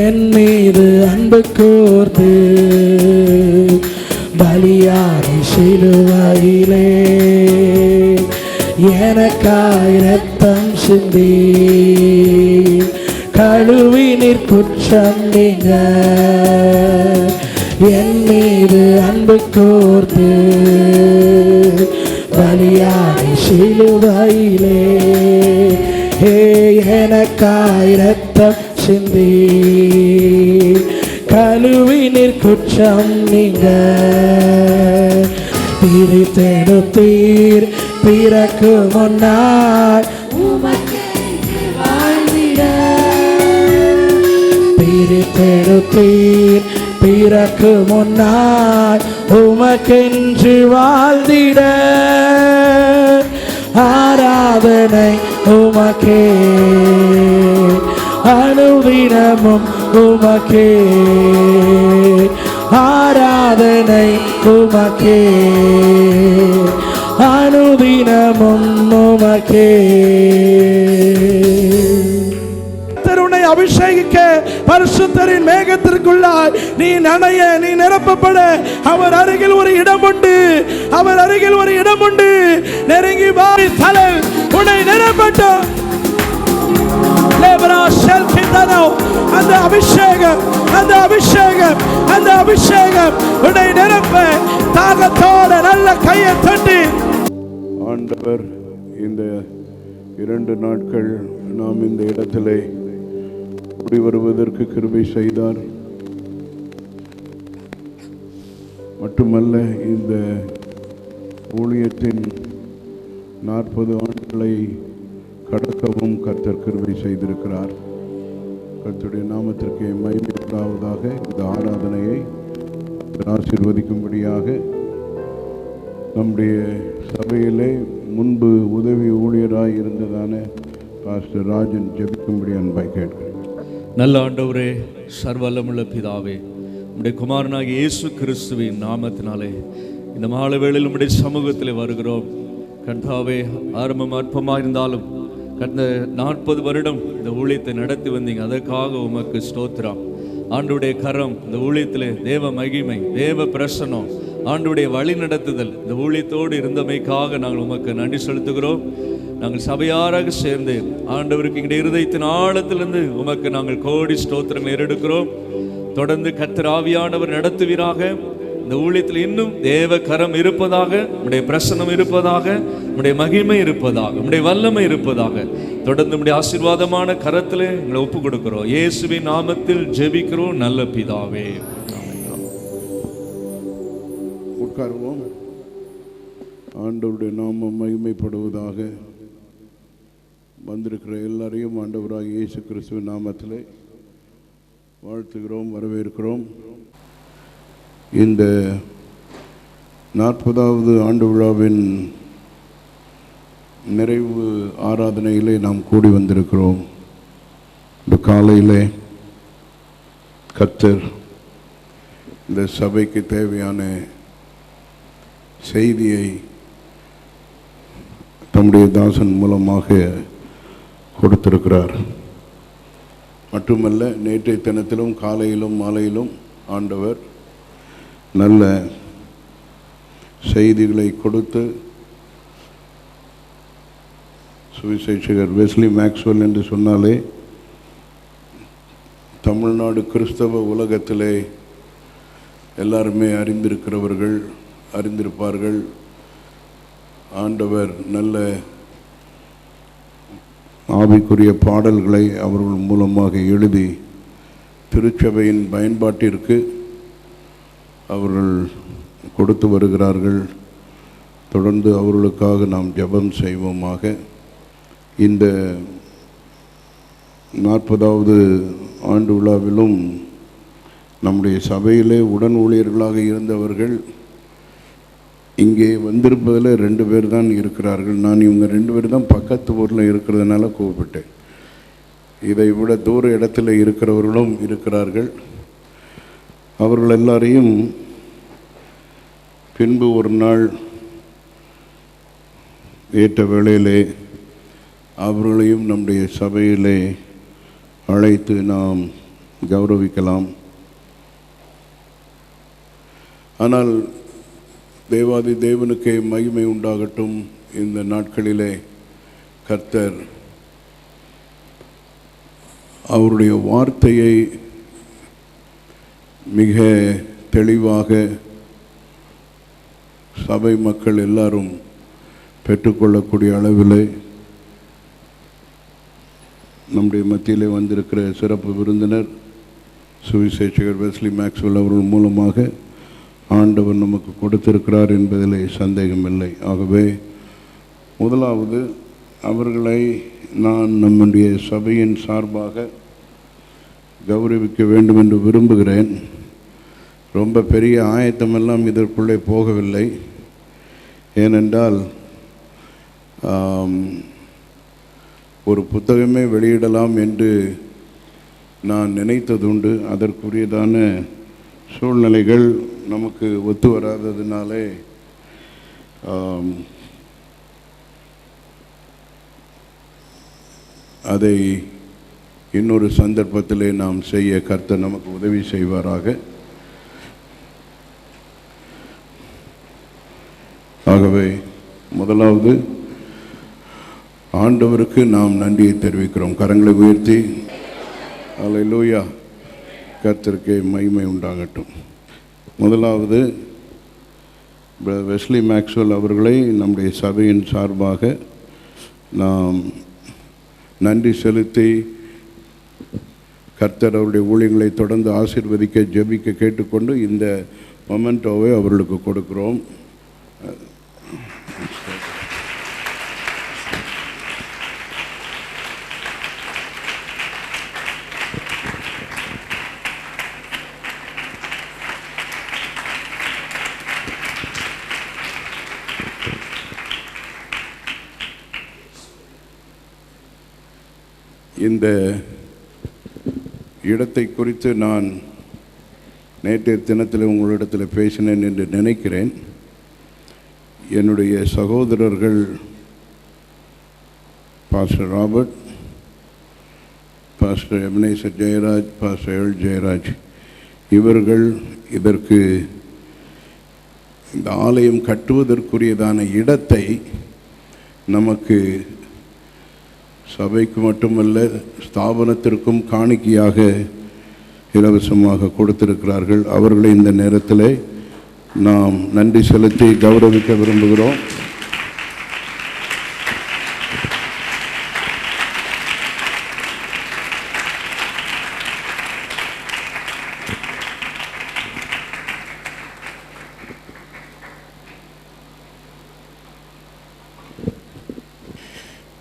என் மீது அன்பு கூர்ந்து பலியாரை சிலுவையிலே எனக்காய் இரத்தம் சிந்தி கழுவினீர் குற்றம் நீங்க என் மீது அன்பு கூர்ந்து பலியாரை சிலுவையிலே எனக்காய் இரத்தம் சிந்தி கழுவினீர் குற்றம் நீங்க பிரித்தெடுத்தீர் பிறக்கு முன்னாள் பிரித்தெடுத்தீர் பிறக்கு முன்னாள் உமக்கென்று வாழ்ந்திட ஆராதனை உமக்கே அனுதினமும் உமக்கே ஆராதனை உமக்கே அனுதினமும் உமக்கே. உன்னை அபிஷேகிக்க பரிசுத்தரின் மேகத்திற்குள்ளாய் நீ நனைய நீ நிரப்பப்பட அவர் அருகில் ஒரு இடம் உண்டு, அவர் அருகில் ஒரு இடம் உண்டு. நெருங்கி வாரி தலை உன்னை நிரப்பட்டும். அந்த அபிஷேகம் அந்த அபிஷேகம் அந்த அபிஷேகம் உன்னை நிரப்ப தாகத்தோட நல்ல கையை தட்டி. ஆண்டவர் இந்த 2 நாட்கள் நாம் இந்த இடத்திலே கூடி வருவதற்கு கிருபை செய்தார். மட்டுமல்ல, இந்த ஊழியத்தின் 40 ஆண்டுகளை கடக்கவும் கர்த்தர் கிருபை செய்திருக்கிறார். கர்த்தருடைய நாமத்திற்கு மகிமை உண்டாவதாக. இந்த ஆராதனையை ஆசீர்வதிக்கும்படியாக நம்முடைய சபையிலே முன்பு உதவி ஊழியராய் இருந்ததான பாஸ்டர் ராஜன் ஜெபிக்கும்படி அன்பாய் கேட்கிறேன். நல்ல ஆண்டவரே, சர்வல்லமுள்ள பிதாவே, உம்முடைய குமாரனாகிய இயேசு கிறிஸ்துவின் நாமத்தினாலே இந்த மாலை வேளையில் உம்முடைய சமூகத்தில் வருகிறோம். கர்த்தாவே, ஆரம்பம் அற்பமாக இருந்தாலும் கடந்த 40 வருடம் இந்த ஊழியத்தை நடத்தி வந்தீங்க. அதற்காக உமக்கு ஸ்தோத்திரம். ஆண்டவருடைய கரம் இந்த ஊழியத்தில், தேவ மகிமை, தேவ பிரசன்னம், ஆண்டவருடைய வழி நடத்துதல் இந்த ஊழியத்தோடு இருந்தமைக்காக நாங்கள் உமக்கு நன்றி செலுத்துகிறோம். நாங்கள் சபையாராக சேர்ந்து ஆண்டவருக்கு எங்களுடைய இருதயத்தின் ஆழத்திலிருந்து உமக்கு நாங்கள் கோடி ஸ்தோத்திரங்கள் ஏறெடுக்கிறோம். தொடர்ந்து கர்த்தர் ஆவியானவர் நடத்துவீராக. இந்த ஊழியத்தில் இன்னும் தேவ கரம் இருப்பதாக, உம்முடைய பிரசன்னம் இருப்பதாக, உம்முடைய மகிமை இருப்பதாக, உம்முடைய வல்லமை இருப்பதாக. தொடர்ந்து உம்முடைய ஆசீர்வாதமான கரத்தில் எங்களை ஒப்பு கொடுக்கிறோம். இயேசுவின் நாமத்தில் ஜெபிக்கிறோம் நல்ல பிதாவே. உட்காருவோம். ஆண்டவருடைய நாமம் மகிமைப்படுவதாக. வந்திருக்கிற எல்லாரையும் ஆண்டவராக இயேசு கிறிஸ்துவின் நாமத்தில் வாழ்த்துகிறோம், வரவேற்கிறோம். இந்த 40வது ஆண்டு விழாவின் நிறைவு ஆராதனையிலே நாம் கூடி வந்திருக்கிறோம். இந்த காலையிலே கர்த்தர் இந்த சபைக்கு தேவையான செய்தியை தம்முடைய தாசன் மூலமாக கொடுத்திருக்கிறார். மட்டுமல்ல, நேற்றைய தினத்திலும் காலையிலும் மாலையிலும் ஆண்டவர் நல்ல செய்திகளை கொடுத்து, சுவிசேஷகர் வெஸ்லி மேக்ஸ்வெல் என்று சொன்னாலே தமிழ்நாடு கிறிஸ்தவ உலகத்திலே எல்லாருமே அறிந்திருப்பார்கள். ஆண்டவர் நல்ல ஆவிக்குரிய பாடல்களை அவர்கள் மூலமாக எழுதி திருச்சபையின் பயன்பாட்டிற்கு அவர்கள் கொடுத்து வருகிறார்கள். தொடர்ந்து அவர்களுக்காக நாம் ஜெபம் செய்வோமாக. இந்த 40வது ஆண்டு விழாவிலும் நம்முடைய சபையிலே உடன் ஊழியர்களாக இருந்தவர்கள் இங்கே வந்திருப்பதில் 2 பேர் தான் இருக்கிறார்கள். நான் இவங்க 2 பேர் தான் பக்கத்து ஊரில் இருக்கிறதுனால கூப்பிட்டேன். இதை விட தூர இடத்துல இருக்கிறவர்களும் இருக்கிறார்கள். அவர்கள் எல்லாரையும் பின்பு ஒரு நாள் ஏற்ற வேளையிலே அவர்களையும் நம்முடைய சபையிலே அழைத்து நாம் கௌரவிக்கலாம். ஆனால் தேவாதி தேவனுக்கே மகிமை உண்டாகட்டும். இந்த நாட்களிலே கர்த்தர் அவருடைய வார்த்தையை மிக தெளிவாக சபை மக்கள் எல்லாரும் பெற்றுக்கொள்ளக்கூடிய அளவில் நம்முடைய மத்தியிலே வந்திருக்கிற சிறப்பு விருந்தினர் சுவிசேஷகர் வெஸ்லி மேக்ஸ்வெல் அவர்கள் மூலமாக ஆண்டவர் நமக்கு கொடுத்திருக்கிறார் என்பதிலே சந்தேகமில்லை. ஆகவே முதலாவது அவர்களை நான் நம்முடைய சபையின் சார்பாக கௌரவிக்க வேண்டும் என்று விரும்புகிறேன். ரொம்ப பெரிய ஆயத்தமெல்லாம் இதற்குள்ளே போகவில்லை. ஏனென்றால் ஒரு புத்தகமே வெளியிடலாம் என்று நான் நினைத்ததுண்டு. அதற்குரியதான சூழ்நிலைகள் நமக்கு ஒத்து வராததினாலே அதை இன்னொரு சந்தர்ப்பத்திலே நாம் செய்ய கர்த்தர் நமக்கு உதவி செய்வாராக. ஆகவே முதலாவது ஆண்டவருக்கு நாம் நன்றியை தெரிவிக்கிறோம். கரங்களை உயர்த்தி அல்லேலூயா, கர்த்தருக்கே மகிமை உண்டாகட்டும். முதலாவது வெஸ்லி மேக்ஸ்வெல் அவர்களை நம்முடைய சபையின் சார்பாக நாம் நன்றி செலுத்தி கர்த்தர் அவருடைய ஊழியங்களை தொடர்ந்து ஆசீர்வதிக்க ஜெபிக்க கேட்டுக்கொண்டு இந்த மொமெண்டோவை அவர்களுக்கு கொடுக்கிறோம். இந்த இடத்தை குறித்து நான் நேற்றைய தினத்தில் உங்களிடத்தில் பேசினேன் என்று நினைக்கிறேன். என்னுடைய சகோதரர்கள் pastor Robert, pastor Ebenezer Jeyaraj, pastor L Jeyaraj இவர்கள் இதற்கு இந்த ஆலயம் கட்டுவதற்குரியதான இடத்தை நமக்கு சபைக்கு மட்டுமல்ல ஸ்தாபனத்திற்கும் காணிக்கையாக இலவசமாக கொடுத்திருக்கிறார்கள். அவர்களை இந்த நேரத்தில் நாம் நன்றி செலுத்தி கௌரவிக்க விரும்புகிறோம்.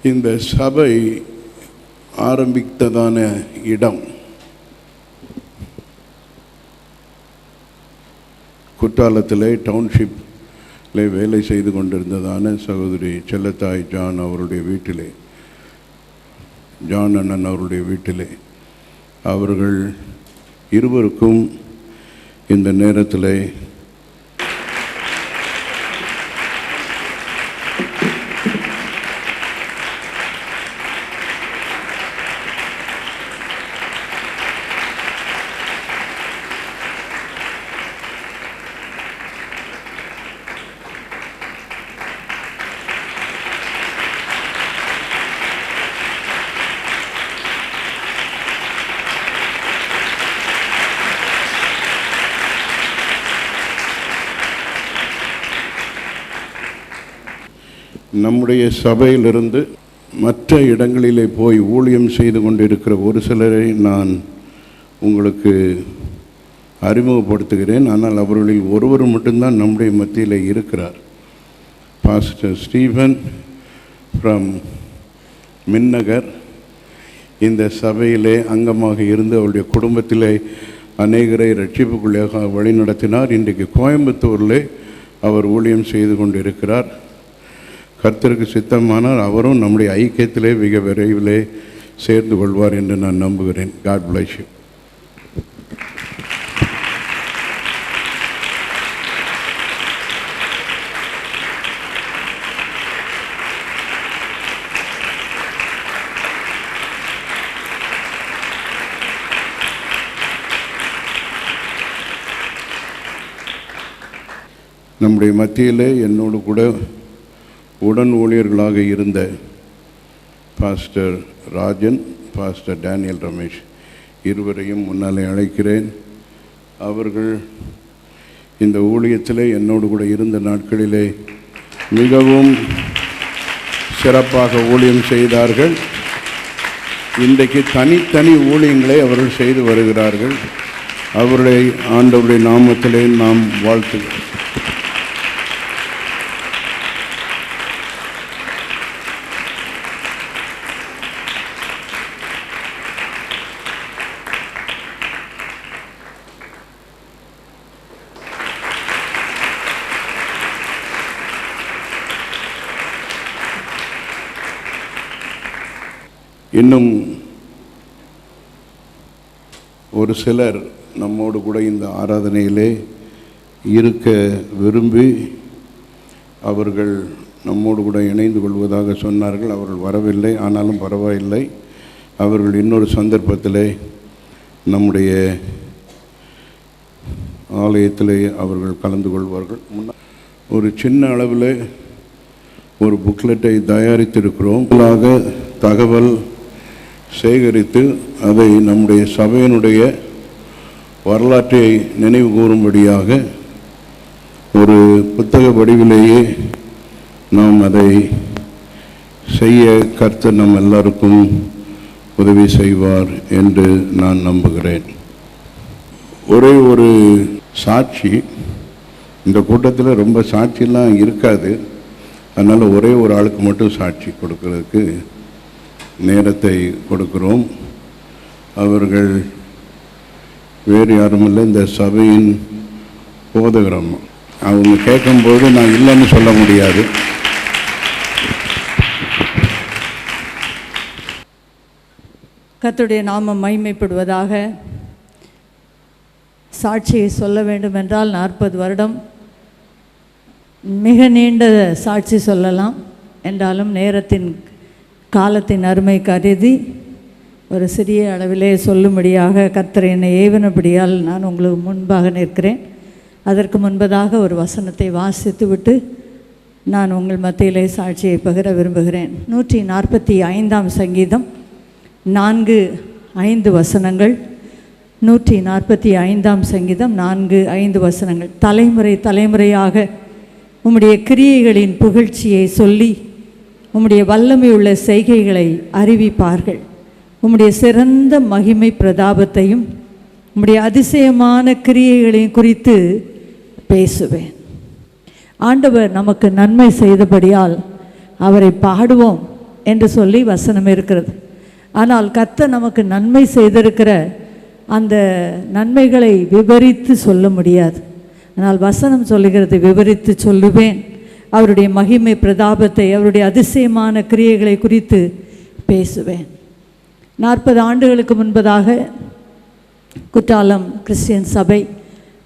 இந்த சபை ஆரம்பித்ததான இடம் குற்றாலத்திலே டவுன்ஷிப்பில் வேலை செய்து கொண்டிருந்ததான சகோதரி செல்லத்தாய் ஜான் அவருடைய வீட்டிலே, ஜான் அண்ணன் அவருடைய வீட்டிலே அவர்கள் இருவருக்கும் இந்த நேரத்தில் நம்முடைய சபையிலிருந்து மற்ற இடங்களிலே போய் ஊழியம் செய்து கொண்டிருக்கிற ஒரு சிலரை நான் உங்களுக்கு அறிமுகப்படுத்துகிறேன். ஆனால் அவர்களில் ஒருவர் மட்டும்தான் நம்முடைய மத்தியில் இருக்கிறார். பாஸ்டர் ஸ்டீஃபன் ஃப்ரம் மின்னகர் இந்த சபையிலே அங்கமாக இருந்து அவருடைய குடும்பத்திலே அநேகரை ரட்சிப்புக்குள்ளாக வழி நடத்தினார். இன்றைக்கு கோயம்புத்தூரில் அவர் ஊழியம் செய்து கொண்டிருக்கிறார். கர்த்தருக்கு சித்தமானால் அவரும் நம்முடைய ஐக்கியத்திலே மிக விரைவிலே சேர்ந்து கொள்வார் என்று நான் நம்புகிறேன். God bless you. நம்முடைய மத்தியிலே என்னோடு கூட உடன் ஊழியர்களாக இருந்த pastor Rajan, pastor Daniel Ramesh இருவரையும் முன்னாலே அழைக்கிறேன். அவர்கள் இந்த ஊழியத்திலே என்னோடு கூட இருந்த நாட்களிலே மிகவும் சிறப்பாக ஊழியம் செய்தார்கள். இன்றைக்கு தனித்தனி ஊழியங்களை அவர்கள் செய்து வருகிறார்கள். அவருடைய ஆண்டவருடைய நாமத்திலே நாம் வாழ்த்துகிறோம். இன்னும் ஒரு சிலர் நம்மோடு கூட இந்த ஆராதனையிலே இருக்க விரும்பி அவர்கள் நம்மோடு கூட இணைந்து கொள்வதாக சொன்னார்கள். அவர்கள் வரவில்லை, ஆனாலும் பரவாயில்லை. அவர்கள் இன்னொரு சந்தர்ப்பத்திலே நம்முடைய ஆலயத்திலே அவர்கள் கலந்து கொள்வார்கள். ஒரு சின்ன அளவில் ஒரு புக்லெட்டை தயாரித்திருக்கிறோம். தகவல் சேகரித்து அதை நம்முடைய சபையினுடைய வரலாற்றை நினைவு கூறும்படியாக ஒரு புத்தக வடிவிலேயே நாம் அதை செய்ய கர்த்தர் நம் எல்லாருக்கும் உதவி செய்வார் என்று நான் நம்புகிறேன். ஒரே ஒரு சாட்சி, இந்த கூட்டத்தில் ரொம்ப சாட்சியெல்லாம் இருக்காது, அதனால் ஒரே ஒரு ஆளுக்கு மட்டும் சாட்சி கொடுக்கறதுக்கு நேரத்தை கொடுக்கிறோம். அவர்கள் வேறு யாருமில்லை, இந்த சபையின் போதகரம். அவங்க கேட்கும்போது நான் இல்லைன்னு சொல்ல முடியாது. கர்த்தருடைய நாமம் மகிமைப்படுவதாக. சாட்சியை சொல்ல வேண்டும் என்றால் 40 வருடம் மிக நீண்ட சாட்சி சொல்லலாம். என்றாலும் நேரத்தின் காலத்தின் அருமை கருதி ஒரு சிறிய அளவிலே சொல்லும்படியாக கர்த்தர் என்னை ஏவனபடியால் நான் உங்களுக்கு முன்பாக நிற்கிறேன். அதற்கு முன்பதாக ஒரு வசனத்தை வாசித்து விட்டு நான் உங்கள் மத்தியிலே சாட்சியை பகிர விரும்புகிறேன். 145ஆம் சங்கீதம் 4-5 வசனங்கள். 145ஆம் சங்கீதம் 4-5 வசனங்கள். தலைமுறை தலைமுறையாக உம்முடைய கிரியைகளின் புகழ்ச்சியை சொல்லி உம்முடைய வல்லமை உள்ள செய்கைகளை அறிவிப்பார்கள். உம்முடைய சிறந்த மகிமை பிரதாபத்தையும் உம்முடைய அதிசயமான கிரியைகளையும் குறித்து பேசுவேன். ஆண்டவர் நமக்கு நன்மை செய்தபடியால் அவரை பாடுவோம் என்று சொல்லி வசனம் இருக்கிறது. ஆனால் கர்த்தர் நமக்கு நன்மை செய்திருக்கிற அந்த நன்மைகளை விவரித்து சொல்ல முடியாது. ஆனால் வசனம் சொல்லுகிறது, விவரித்து சொல்லுவேன். அவருடைய மகிமை பிரதாபத்தை, அவருடைய அதிசயமான கிரியைகளை குறித்து பேசுவேன். 40 ஆண்டுகளுக்கு முன்பதாக குற்றாலம் கிறிஸ்டியன் சபை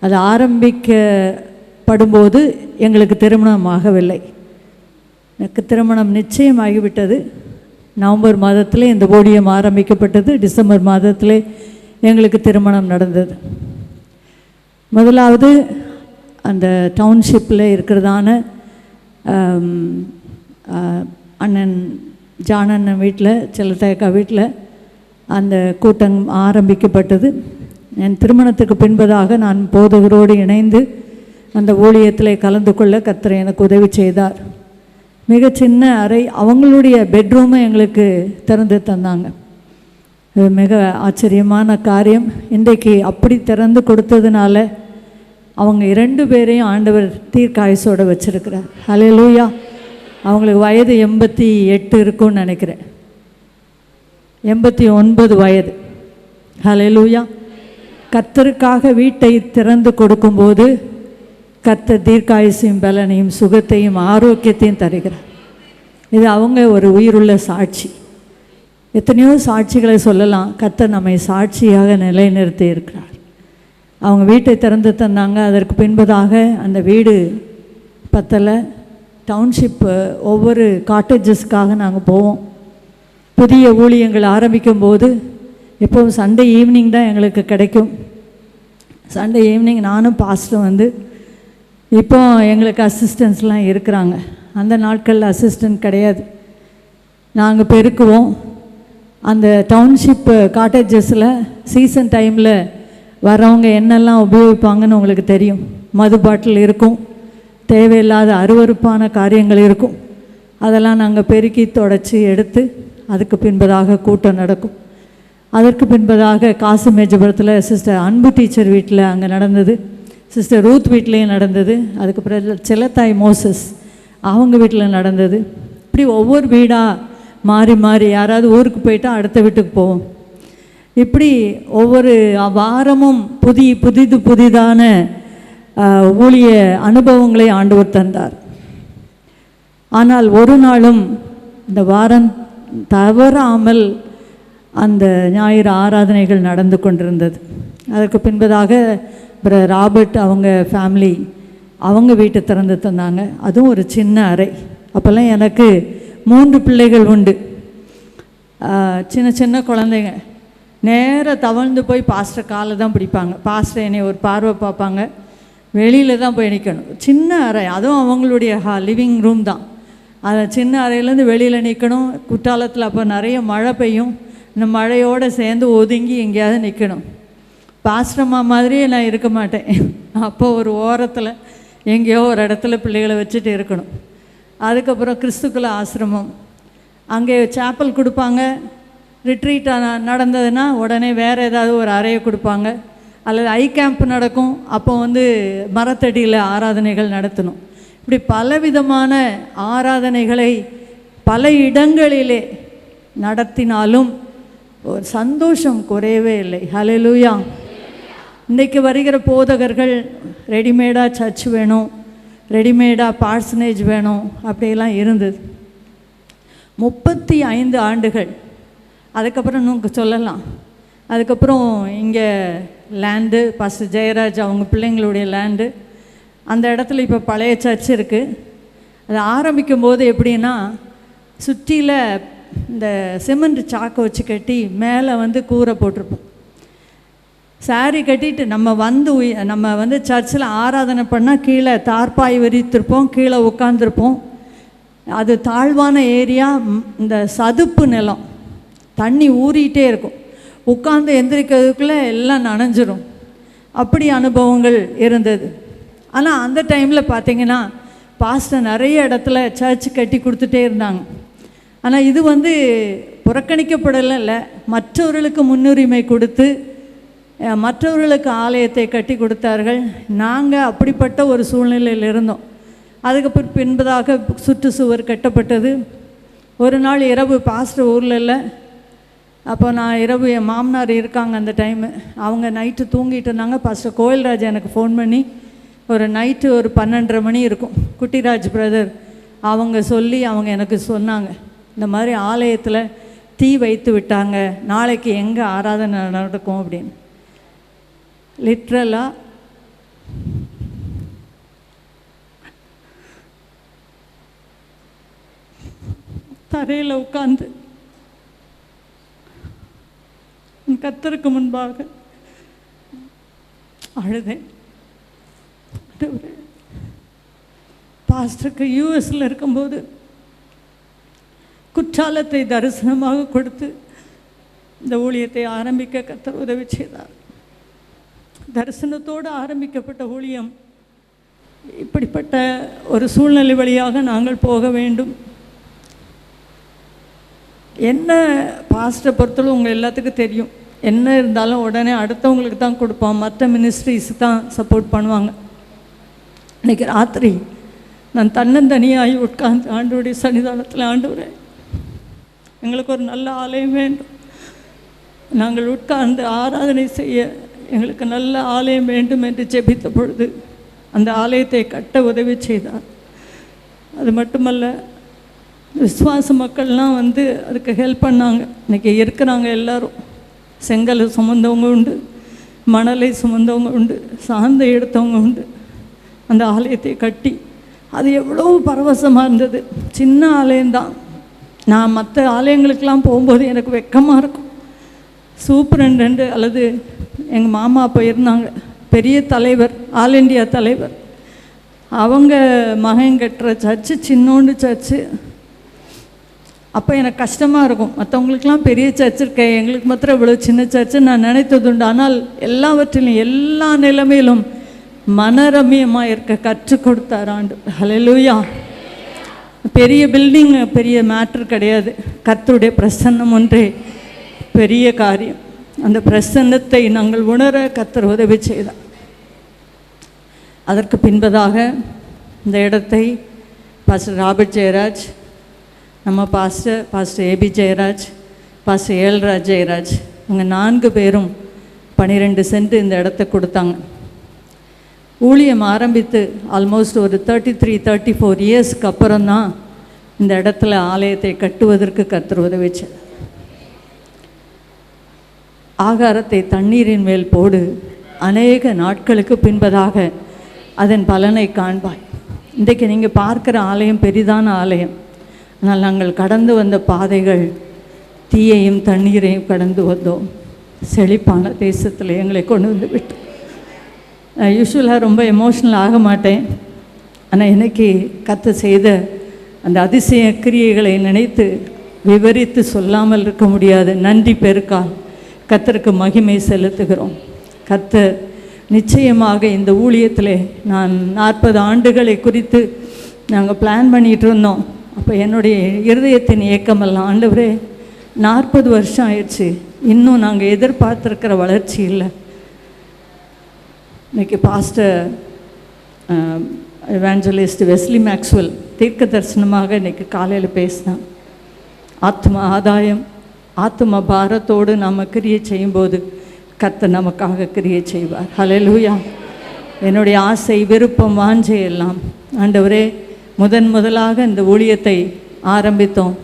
அது ஆரம்பிக்கப்படும்போது எங்களுக்கு திருமணம் ஆகவில்லை. எனக்கு திருமணம் நிச்சயமாகிவிட்டது. நவம்பர் மாதத்திலே இந்த ஊழியம் ஆரம்பிக்கப்பட்டது. டிசம்பர் மாதத்திலே எங்களுக்கு திருமணம் நடந்தது. முதலாவது அந்த டவுன்ஷிப்பில் இருக்கிறதான அண்ணன் ஜானண்ணன் வீட்டில், செல்லத்தாயக்கா வீட்டில் அந்த கூட்டம் ஆரம்பிக்கப்பட்டது. என் திருமணத்துக்கு பின்பதாக நான் போதகரோடு இணைந்து அந்த ஊழியத்தில் கலந்து கொள்ள கர்த்தர் எனக்கு உதவி செய்தார். மிக சின்ன அறை, அவங்களுடைய பெட்ரூமை எங்களுக்கு திறந்து தந்தாங்க. அது மிக ஆச்சரியமான காரியம். இன்றைக்கு அப்படி திறந்து கொடுத்ததுனால அவங்க 2 பேரையும் ஆண்டவர் தீர்க்காயுசோடு வச்சிருக்கிறார். ஹல்லேலூயா. அவங்களுக்கு வயது 88 இருக்கும்னு நினைக்கிறேன், 89 வயது. ஹல்லேலூயா. கர்த்தருக்காக வீட்டை திறந்து கொடுக்கும்போது கர்த்தர் தீர்க்காயுசையும் பலனையும் சுகத்தையும் ஆரோக்கியத்தையும் தருகிறார். இது அவங்க ஒரு உயிருள்ள சாட்சி. எத்தனையோ சாட்சிகளை சொல்லலாம். கர்த்தர் நம்மை சாட்சியாக நிலைநிறுத்தி இருக்கிறார். அவங்க வீட்டை திறந்து தந்தாங்க. அதற்கு பின்பதாக அந்த வீடு பத்தலை. டவுன்ஷிப் ஒவ்வொரு காட்டேஜஸ்க்காக நாங்கள் போவோம். புதிய ஊழியங்கள் ஆரம்பிக்கும் போது எப்போவும் சண்டே ஈவினிங் தான் எங்களுக்கு கிடைக்கும். சண்டே ஈவினிங் நானும் பாஸ்டரும் வந்து இப்போ எங்களுக்கு அசிஸ்டன்ஸ்லாம் இருக்கிறாங்க. அந்த நாட்களில் அசிஸ்டன்ட் கிடையாது. நாங்கள் பெருக்குவோம். அந்த டவுன்ஷிப் காட்டேஜஸில் சீசன் டைமில் வரவங்க என்னெல்லாம் உபயோகிப்பாங்கன்னு உங்களுக்கு தெரியும். மது பாட்டில் இருக்கும், தேவையில்லாத அருவருப்பான காரியங்கள் இருக்கும். அதெல்லாம் நாங்கள் பெருக்கி தொடச்சி எடுத்து அதுக்கு பின்பதாக கூட்டம் நடக்கும். அதற்கு பின்பதாக காசு மேஜபுரத்தில் சிஸ்டர் அன்பு டீச்சர் வீட்டில் அங்கே நடந்தது, சிஸ்டர் ரூத் வீட்லேயும் நடந்தது. அதுக்கு பிறகு செல்லத்தாய் மோசஸ் அவங்க வீட்டில் நடந்தது. இப்படி ஒவ்வொரு வீடாக மாறி மாறி யாராவது ஊருக்கு போயிட்டால் அடுத்த வீட்டுக்கு போவோம். இப்படி ஒவ்வொரு வாரமும் புதிதான ஊழிய அனுபவங்களை ஆண்டவர் தந்தார். ஆனால் ஒரு நாளும் இந்த வாரம் தவறாமல் அந்த ஞாயிறு ஆராதனைகள் நடந்து கொண்டிருந்தது. அதற்கு பின்பதாக ராபர்ட் அவங்க ஃபேமிலி அவங்க வீட்டை திறந்து தந்தாங்க. அதுவும் ஒரு சின்ன அறை. அப்போல்லாம் எனக்கு 3 பிள்ளைகள் உண்டு. சின்ன சின்ன குழந்தைங்க நேராக தவழ்ந்து போய் பாஸ்டர் காலை தான் பிடிப்பாங்க. பாஸ்டர் என்னை ஒரு பார்வை பார்ப்பாங்க, வெளியில் தான் போய் நிற்கணும். சின்ன அறை, அதுவும் அவங்களுடைய லிவிங் ரூம் தான். அதை சின்ன அறையிலேருந்து வெளியில் நிற்கணும். குற்றாலத்தில் அப்போ நிறைய மழை பெய்யும். இந்த மழையோடு சேர்ந்து ஒதுங்கி எங்கேயாவது நிற்கணும். பாஸ்டர்மா மாதிரியே நான் இருக்க மாட்டேன். அப்போ ஒரு ஓரத்தில் எங்கேயோ ஒரு இடத்துல பிள்ளைகளை வச்சுட்டு இருக்கணும். அதுக்கப்புறம் கிறிஸ்துக்குள்ள ஆசிரமம், அங்கே சாப்பல் கொடுப்பாங்க. ரிட்ரீட் நடந்ததுன்னா உடனே வேறு ஏதாவது ஒரு அறையை கொடுப்பாங்க. அல்லது ஐ கேம்ப் நடக்கும், அப்போ மரத்தடியில் ஆராதனைகள் நடத்தணும். இப்படி பலவிதமான ஆராதனைகளை பல இடங்களிலே நடத்தினாலும் ஒரு சந்தோஷம் குறையவே இல்லை. ஹல்லேலூயா. இன்றைக்கி வருகிற போதகர்கள் ரெடிமேடாக சர்ச் வேணும், ரெடிமேடாக பார்சனேஜ் வேணும், அப்படியெல்லாம் இருந்தது. 35 ஆண்டுகள். அதுக்கப்புறம் இன்னும் சொல்லலாம். அதுக்கப்புறம் இங்கே லேண்டு பாஸ்டர் ஜெயராஜ் அவங்க பிள்ளைங்களுடைய லேண்டு, அந்த இடத்துல இப்போ பழைய சர்ச் இருக்குது. அது ஆரம்பிக்கும் போது எப்படின்னா, சுற்றியில் இந்த சிமெண்ட் சாக்கை வச்சு கட்டி மேலே கூரை போட்டிருப்போம். சாரி கட்டிட்டு நம்ம சர்ச்சில் ஆராதனை பண்ணால் கீழே தார்பாய் விரித்திருப்போம், கீழே உட்காந்துருப்போம். அது தாழ்வான ஏரியா, இந்த சதுப்பு நிலம், தண்ணி ஊறிட்டே இருக்கும். உட்காந்து எந்திரிக்கிறதுக்குள்ளே எல்லாம் நனைஞ்சிரும். அப்படி அனுபவங்கள் இருந்தது. ஆனால் அந்த டைமில் பார்த்திங்கன்னா பாஸ்டர் நிறைய இடத்துல சர்ச் கட்டி கொடுத்துட்டே இருந்தாங்க. ஆனால் இது புறக்கணிக்கப்படலை, இல்லை, மற்றவர்களுக்கு முன்னுரிமை கொடுத்து மற்றவர்களுக்கு ஆலயத்தை கட்டி கொடுத்தார்கள். நாங்கள் அப்படிப்பட்ட ஒரு சூழ்நிலையில் இருந்தோம். அதுக்கு பின்பதாக சுற்றுச்சுவர் கட்டப்பட்டது. ஒரு நாள் இரவு பாஸ்டர் ஊரில் இல்லை. அப்போ நான் இரவு என் மாமனார் இருக்காங்க அந்த டைமு. அவங்க நைட்டு தூங்கிட்டு இருந்தாங்க. பாஸ்டர் கோயில்ராஜ் எனக்கு ஃபோன் பண்ணி ஒரு நைட்டு ஒரு 12:30 மணி இருக்கும், குட்டிராஜ் பிரதர் அவங்க சொல்லி அவங்க எனக்கு சொன்னாங்க, இந்த மாதிரி ஆலயத்தில் தீ வைத்து விட்டாங்க, நாளைக்கு எங்கே ஆராதனை நடக்கும் அப்படின்னு. லிட்ரலாக தரையில் உட்காந்து கர்த்தருக்கு முன்பாக அழுதேன். பாஸ்டருக்கு யூஎஸில் இருக்கும்போது குற்றாலத்தை தரிசனமாக கொடுத்து இந்த ஊழியத்தை ஆரம்பிக்க கர்த்தர் உதவி செய்தார். தரிசனத்தோடு ஆரம்பிக்கப்பட்ட ஊழியம் இப்படிப்பட்ட ஒரு சூழ்நிலை வழியாக நாங்கள் போக வேண்டும். என்ன பாஸ்டரை பொறுத்தளவு உங்கள் எல்லாத்துக்கும் தெரியும், என்ன இருந்தாலும் உடனே அடுத்தவங்களுக்கு தான் கொடுப்போம், மற்ற மினிஸ்ட்ரிஸுக்கு தான் சப்போர்ட் பண்ணுவாங்க. இன்றைக்கி ராத்திரி நான் தன்னந்தனியாகி உட்கார்ந்து ஆண்டவருடைய சன்னிதானத்தில், ஆண்டவரே எங்களுக்கு ஒரு நல்ல ஆலயம் வேண்டும், நாங்கள் உட்கார்ந்து ஆராதனை செய்ய எங்களுக்கு நல்ல ஆலயம் வேண்டும் என்று ஜெபித்த பொழுது அந்த ஆலயத்தை கட்ட உதவி செய்தார். அது மட்டுமல்ல, விசுவாச மக்கள்லாம் அதுக்கு ஹெல்ப் பண்ணாங்க. இன்றைக்கி இருக்கிறாங்க எல்லோரும். செங்கல் சுமந்தவங்க உண்டு, மணலை சுமந்தவங்க உண்டு, சார்ந்த எடுத்தவங்க உண்டு. அந்த ஆலயத்தை கட்டி அது எவ்வளோ பரவசமாக இருந்தது. சின்ன ஆலயம்தான். நான் மற்ற ஆலயங்களுக்கெல்லாம் போகும்போது எனக்கு வெக்கமாக இருக்கும். சூப்பரண்ட் அல்லது எங்கள் மாமா அப்போ இருந்தாங்க, பெரிய தலைவர், ஆல் இண்டியா தலைவர். அவங்க மகன் கட்டுற சர்ச்சு சின்னோண்டு சர்ச்சு. அப்போ எனக்கு கஷ்டமாக இருக்கும், மற்றவங்களுக்கெல்லாம் பெரிய சர்ச் இருக்கே, எங்களுக்கு மாத்திரம் இவ்வளோ சின்ன சர்ச்சு நான் நினைத்ததுண்டு. ஆனால் எல்லாவற்றிலும் எல்லா நிலைமையிலும் மனரமியமாக இருக்க கற்றுக் கொடுத்தார் ஆண்டு. ஹல்லேலூயா. பெரிய பில்டிங் பெரிய மேட்ரு கிடையாது, கர்த்தருடைய பிரசன்னம் ஒன்றே பெரிய காரியம். அந்த பிரசன்னத்தை நாங்கள் உணர கர்த்தர் உதவி செய்தார். அதற்கு பின்பதாக இந்த இடத்தை பாஸ்டர் ராபர்ட் ஜெயராஜ், நம்ம pastor AB Jayaraj, pastor Elraj Jayaraj, இவங்க 4 பேரும் 12 சென்ட் இந்த இடத்த கொடுத்தாங்க. ஊழியம் ஆரம்பித்து ஆல்மோஸ்ட் ஒரு 33-34 இயர்ஸ்க்கு அப்புறம் தான் இந்த இடத்துல ஆலயத்தை கட்டுவதற்கு கர்த்தர் உதவி செய்தார். ஆகாரத்தை தண்ணீரின் மேல் போடு, அநேக நாட்களுக்கு பின்பதாக அதன் பலனை காண்பாய். இன்றைக்கு நீங்கள் பார்க்குற ஆலயம் பெரிதான ஆலயம், ஆனால் நாங்கள் கடந்து வந்த பாதைகள் தீயையும் தண்ணீரையும் கடந்து வந்தோம். செழிப்பான தேசத்தில் எங்களை கொண்டு வந்து விட்டு. யூஸ்வலாக ரொம்ப எமோஷ்னல் ஆக மாட்டேன், ஆனால் இன்றைக்கி கர்த்தர் செய்த அந்த அதிசய கிரியைகளை நினைத்து விவரித்து சொல்லாமல் இருக்க முடியாது. நன்றி பெருக்கால் கர்த்தருக்கு மகிமை செலுத்துகிறோம். கர்த்தர் நிச்சயமாக இந்த ஊழியத்தில் நான் 40 ஆண்டுகளை குறித்து நாங்கள் பிளான் பண்ணிகிட்டு இருந்தோம். அப்போ என்னுடைய இருதயத்தின் ஏக்கமெல்லாம், ஆண்டவரே 40 வருஷம் ஆயிடுச்சு, இன்னும் நாங்கள் எதிர்பார்த்துருக்கிற வளர்ச்சி இல்லை. இன்றைக்கி பாஸ்டர் எவாஞ்சலிஸ்ட் வெஸ்லி மேக்ஸ்வெல் தீர்க்க தரிசனமாக இன்றைக்கி காலையில் பேசினான். ஆத்ம ஆதாயம், ஆத்ம பாரத்தோடு நாம் கிரியை செய்யும்போது கர்த்தர் நமக்காக கிரியை செய்வார். ஹல்லேலூயா. என்னுடைய ஆசை, விருப்பம், வாஞ்சை எல்லாம், ஆண்டவரே முதலாக இந்த ஊழியத்தை ஆரம்பித்தோம்.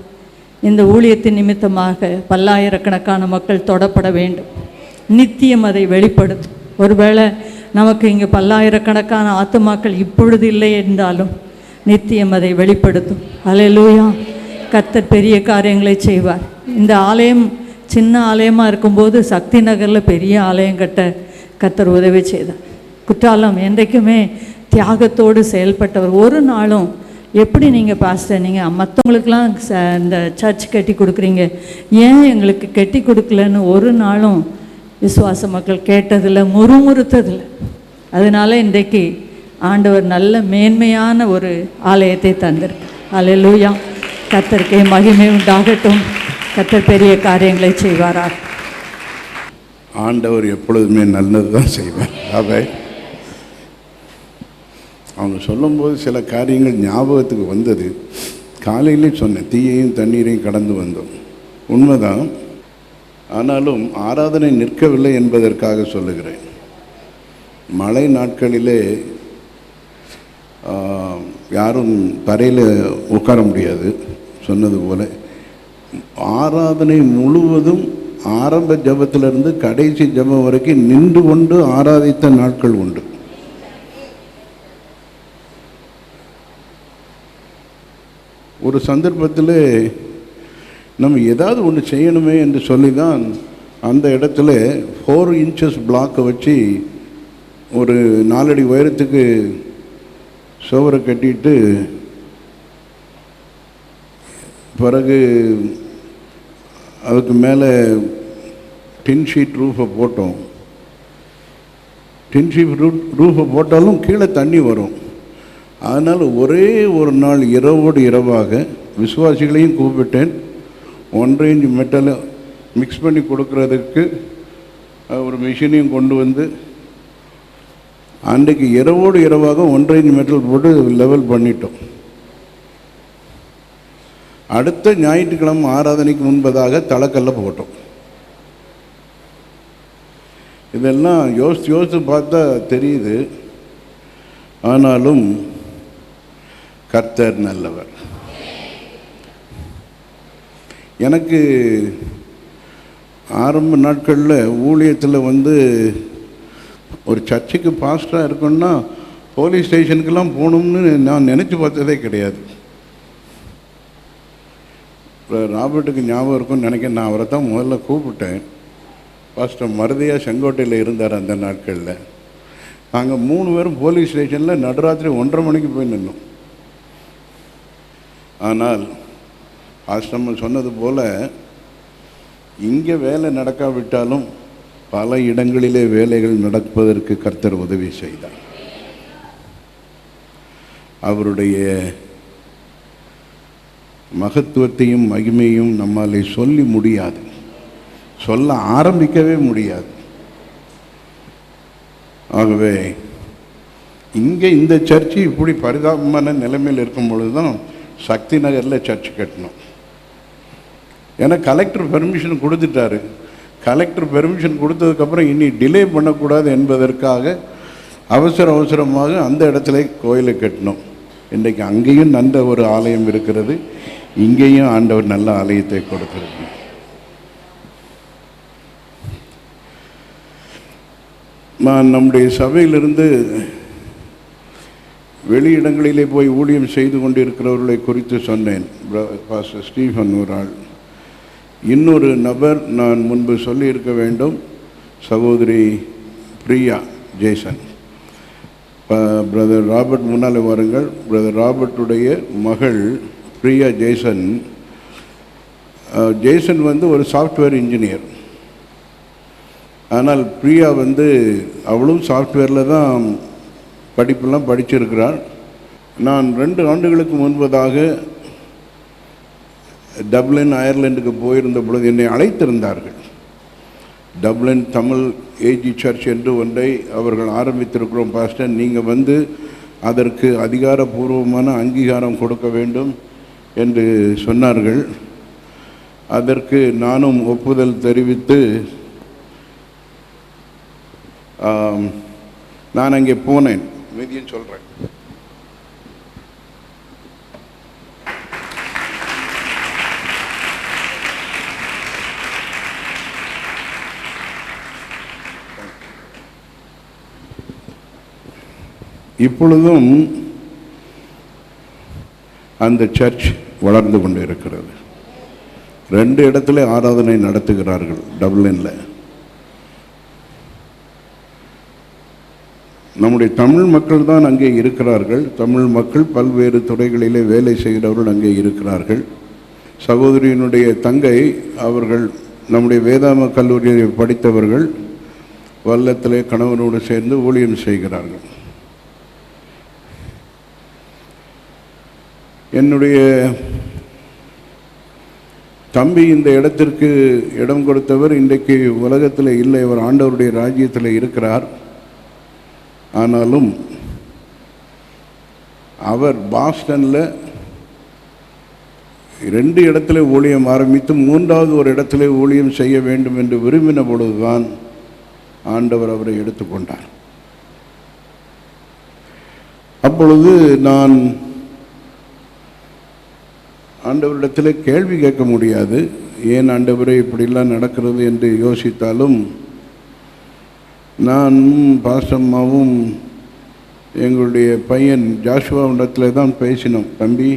இந்த ஊழியத்தின் நிமித்தமாக பல்லாயிரக்கணக்கான மக்கள் தொடப்பட வேண்டும். நித்தியம் அதை வெளிப்படுத்தும். ஒருவேளை நமக்கு இங்கே பல்லாயிரக்கணக்கான ஆத்துமாக்கள் இப்பொழுது இல்லை என்றாலும் நித்தியம் அதை வெளிப்படுத்தும். ஹல்லேலூயா. கர்த்தர் பெரிய காரியங்களை செய்வார். இந்த ஆலயம் சின்ன ஆலயமாக இருக்கும்போது சக்தி நகரில் பெரிய ஆலயம் கட்ட கர்த்தர் உதவி செய்தார். குற்றாலம் என்றைக்குமே தியாகத்தோடு செயல்பட்டவர். ஒரு நாளும் எப்படி நீங்கள் பாஸ்டர் நீங்கள் மற்றவங்களுக்கெல்லாம் இந்த சர்ச் கட்டி கொடுக்குறீங்க, ஏன் எங்களுக்கு கட்டி கொடுக்கலன்னு ஒரு நாளும் விசுவாச மக்கள் கேட்டதில்லை, முறுமுறுத்ததில்லை. அதனால இன்றைக்கு ஆண்டவர் நல்ல மேன்மையான ஒரு ஆலயத்தை தந்திருக்கு. ஹல்லேலூயா. கர்த்தருக்கே மகிமை உண்டாகட்டும். கர்த்தர் பெரிய காரியங்களை செய்வாராக. ஆண்டவர் எப்பொழுதுமே நல்லது தான் செய்வார். அவை அவங்க சொல்லும்போது சில காரியங்கள் ஞாபகத்துக்கு வந்தது. காலையிலே சொன்னேன், தீயையும் தண்ணீரையும் கடந்து வந்தோம். உண்மைதான். ஆனாலும் ஆராதனை நிற்கவில்லை என்பதற்காக சொல்லுகிறேன். மழை நாட்களிலே யாரும் தரையில் உட்கார முடியாது. சொன்னது போல் ஆராதனை முழுவதும் ஆரம்ப ஜபத்திலிருந்து கடைசி ஜபம் வரைக்கும் நின்று கொண்டு ஆராதித்த நாட்கள் உண்டு. ஒரு சந்தர்ப்பத்தில் நம்ம ஏதாவது ஒன்று செய்யணுமே என்று சொல்லி தான் அந்த இடத்துல 4 இன்ச்சஸ் பிளாக்கை வச்சு ஒரு 4 அடி உயரத்துக்கு சுவரை கட்டிட்டு பிறகு அதுக்கு மேலே டின் ஷீட் ரூஃபை போட்டோம். டின் ஷீட் ரூஃபை போட்டாலும் கீழே தண்ணி வரும். அதனால் ஒரே ஒரு நாள் இரவோடு இரவாக விசுவாசிகளையும் கூப்பிட்டேன். 1.5 இன்ச் மெட்டலை மிக்ஸ் பண்ணி கொடுக்கறதுக்கு ஒரு மிஷினையும் கொண்டு வந்து அன்றைக்கு இரவோடு இரவாக 1.5 இன்ச் மெட்டல் போட்டு லெவல் பண்ணிட்டோம். அடுத்த ஞாயிற்றுக்கிழமை ஆராதனைக்கு முன்பதாக தலைக்கல்ல போட்டோம். இதெல்லாம் யோசித்து பார்த்தா தெரியுது. ஆனாலும் கர்த்தர் நல்லவர். எனக்கு ஆரம்ப நாட்களில் ஊழியத்தில் ஒரு சர்ச்சுக்கு பாஸ்டராக இருக்கணும்னா போலீஸ் ஸ்டேஷனுக்கெல்லாம் போகணும்னு நான் நினச்சி பார்த்ததே கிடையாது. ராபர்ட்டுக்கு ஞாபகம் இருக்கும்னு நினைக்கிறேன். நான் அவரை தான் முதல்ல கூப்பிட்டேன். பாஸ்டர் மருதையா செங்கோட்டையில் இருந்தார் அந்த நாட்களில். நாங்கள் 3 பேரும் போலீஸ் ஸ்டேஷனில் நடுராத்திரி 1:30 மணிக்கு போய் நின்னோம். ஆனால் ஆசிரமம் சொன்னது போல் இங்கே வேலை நடக்காவிட்டாலும் பல இடங்களிலே வேலைகள் நடப்பதற்கு கர்த்தர் உதவி செய்தார். அவருடைய மகத்துவத்தையும் மகிமையும் நம்மாலே சொல்லி முடியாது, சொல்ல ஆரம்பிக்கவே முடியாது. ஆகவே இங்கே இந்த சர்ச்சு இப்படி பரிதாபமான நிலைமையில் இருக்கும் பொழுது தான் சக்தி நகரில் சர்ச் கட்டணும். ஏன்னா கலெக்டர் பெர்மிஷன் கொடுத்துட்டாரு. கலெக்டர் பெர்மிஷன் கொடுத்ததுக்கப்புறம் இனி டிலே பண்ணக்கூடாது என்பதற்காக அவசரமாக அந்த இடத்துல கோயிலை கட்டணும். இன்றைக்கு அங்கேயும் நல்ல ஒரு ஆலயம் இருக்கிறது, இங்கேயும் ஆண்டவர் நல்ல ஆலயத்தை கொடுத்திருக்கு. நான் நம்முடைய சபையிலிருந்து வெளியிடங்களிலே போய் ஊழியம் செய்து கொண்டிருக்கிறவர்களை குறித்து சொன்னேன். பாஸ்டர் ஸ்டீஃபன் ஒரு ஆள், இன்னொரு நபர் நான் முன்பு சொல்லியிருக்க வேண்டும், சகோதரி பிரியா ஜேசன். பிரதர் ராபர்ட் முன்னாலே வாருங்கள். பிரதர் ராபர்ட்டுடைய மகள் பிரியா ஜேசன். ஜேசன் ஒரு சாஃப்ட்வேர் இன்ஜினியர். ஆனால் பிரியா அவளும் சாஃப்ட்வேரில் தான் படிப்பெல்லாம் படிச்சிருக்கிறாள். நான் 2 ஆண்டுகளுக்கு முன்பதாக டப்ளின் அயர்லாண்டுக்கு போயிருந்த பொழுது என்னை அழைத்திருந்தார்கள். டப்ளின் தமிழ் ஏஜி சர்ச் என்று ஒன்றை அவர்கள் ஆரம்பித்திருக்கிறோம் பாஸ்டர், நீங்கள் அதற்கு அதிகாரபூர்வமான அங்கீகாரம் கொடுக்க வேண்டும் என்று சொன்னார்கள். அதற்கு நானும் ஒப்புதல் தெரிவித்து நான் அங்கே போனேன். மீதியும் சொல்கிறேன். இப்பொழுதும் அந்த சர்ச் வளர்ந்து கொண்டு இருக்கிறது. 2 இடத்துல ஆராதனை நடத்துகிறார்கள் டப்ளின்ல. நம்முடைய தமிழ் மக்கள் தான் அங்கே இருக்கிறார்கள். தமிழ் மக்கள் பல்வேறு துறைகளிலே வேலை செய்கிறவர்கள் அங்கே இருக்கிறார்கள். சகோதரியினுடைய தங்கை அவர்கள் நம்முடைய வேதாம கல்லூரியில் படித்தவர்கள், வல்லத்திலே கணவனோடு சேர்ந்து ஊழியம் செய்கிறார்கள். என்னுடைய தம்பி இந்த இடத்திற்கு இடம் கொடுத்தவர் இன்றைக்கு உலகத்தில் இல்லை, அவர் ஆண்டவருடைய ராஜ்யத்தில் இருக்கிறார். ஆனாலும் அவர் பாஸ்டனில் 2 இடத்துல ஊழியம் ஆரம்பித்து 3வது ஒரு இடத்துல ஊழியம் செய்ய வேண்டும் என்று விரும்பின பொழுதுதான் ஆண்டவர் அவரை எடுத்துக்கொண்டார். அப்பொழுது நான் ஆண்டவரிடத்தில் கேள்வி கேட்க முடியாது, ஏன் ஆண்டவரே இப்படிலாம் நடக்கிறது என்று யோசித்தாலும் நான் பாஸ்டம்மாவும் எங்களுடைய பையன் ஜாஷுவாவிடத்தில் தான் பேசினோம். தம்பி,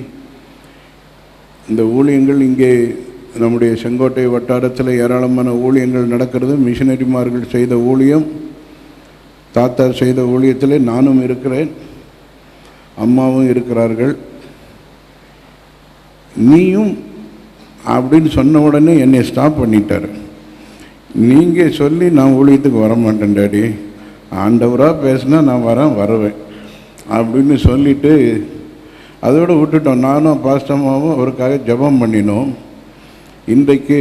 இந்த ஊழியங்கள் இங்கே நம்முடைய செங்கோட்டை வட்டாரத்தில் ஏராளமான ஊழியங்கள் நடக்கிறது. மிஷனரிமார்கள் செய்த ஊழியம், தாத்தா செய்த ஊழியத்தில் நானும் இருக்கிறேன், அம்மாவும் இருக்கிறார்கள், நீயும் அப்படின்னு சொன்ன உடனே என்னை ஸ்டாப் பண்ணிட்டார். நீங்கள் சொல்லி நான் ஊழியத்துக்கு வரமாட்டேன் டாடி, ஆண்டவராக பேசினா நான் வருவேன் அப்படின்னு சொல்லிவிட்டு அதோடு விட்டுட்டோம். நானும் பாஸ்டம்மாவும் அவருக்காக ஜெபம் பண்ணினோம். இன்றைக்கு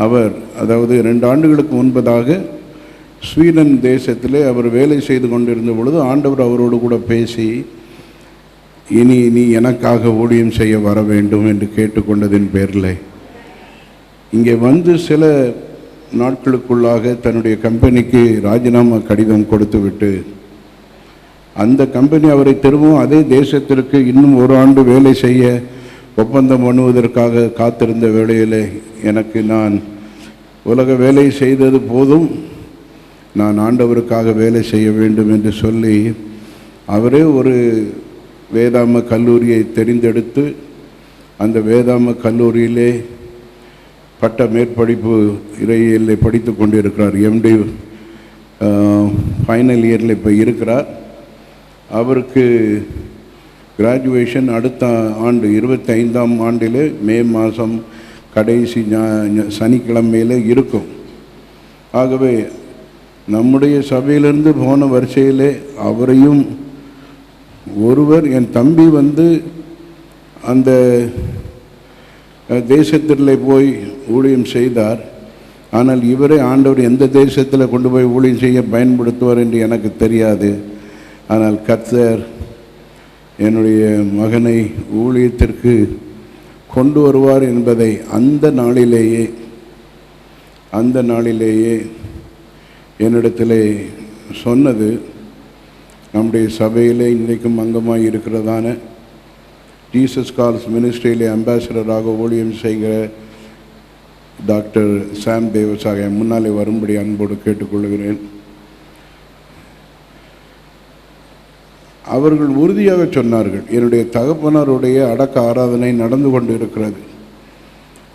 அவர், அதாவது 2 ஆண்டுகளுக்கு முன்பதாக ஸ்வீடன் தேசத்திலே அவர் வேலை செய்து கொண்டிருந்த பொழுது ஆண்டவர் அவரோடு கூட பேசி, இனி நீ எனக்காக ஊழியம் செய்ய வர வேண்டும் என்று கேட்டுக்கொண்டதின் பேரில் இங்கே சில நாட்களுக்குள்ளாக தன்னுடைய கம்பெனிக்கு ராஜினாமா கடிதம் கொடுத்துவிட்டு அந்த கம்பெனி அவரை திரும்பவும் அதே தேசத்திற்கு இன்னும் 1 ஆண்டு வேலை செய்ய ஒப்பந்தம் பண்ணுவதற்காக காத்திருந்த வேளையில் எனக்கு, நான் உலக வேலை செய்தது போதும், நான் ஆண்டவருக்காக வேலை செய்ய வேண்டும் என்று சொல்லி அவரே ஒரு வேதாம கல்லூரியை தெரிந்தெடுத்து அந்த வேதாம கல்லூரியிலே பட்ட மேற்படிப்பு இறையியலை படித்து கொண்டிருக்கிறார். MD ஃபைனல் இயரில் இப்போ இருக்கிறார். அவருக்கு கிராஜுவேஷன் அடுத்த ஆண்டு 25ஆம் ஆண்டில் மே மாதம் கடைசி சனிக்கிழமையில் இருக்கும். ஆகவே நம்முடைய சபையிலிருந்து போன வரிசையிலே அவரையும் ஒருவர், என் தம்பி அந்த தேசத்திலே போய் ஊழியம் செய்தார். ஆனால் இவரை ஆண்டவர் எந்த தேசத்தில் கொண்டு போய் ஊழியம் செய்ய பயன்படுத்துவார் என்று எனக்கு தெரியாது. ஆனால் கர்த்தர் என்னுடைய மகனை ஊழியத்திற்கு கொண்டு வருவார் என்பதை அந்த நாளிலேயே என்னிடத்திலே சொன்னது நம்முடைய சபையிலே இன்றைக்கும் அங்கமாக இருக்கிறதான ஜீசஸ் கால்ஸ் மினிஸ்ட்ரியிலே அம்பாசிடராக ஊழியம் செய்கிற டாக்டர் சாம் தேவசாக முன்னாலே வரும்படி அன்போடு கேட்டுக்கொள்கிறேன். அவர்கள் உறுதியாக சொன்னார்கள், என்னுடைய தகப்பனாருடைய அடக்க ஆராதனை நடந்து கொண்டு இருக்கிறது.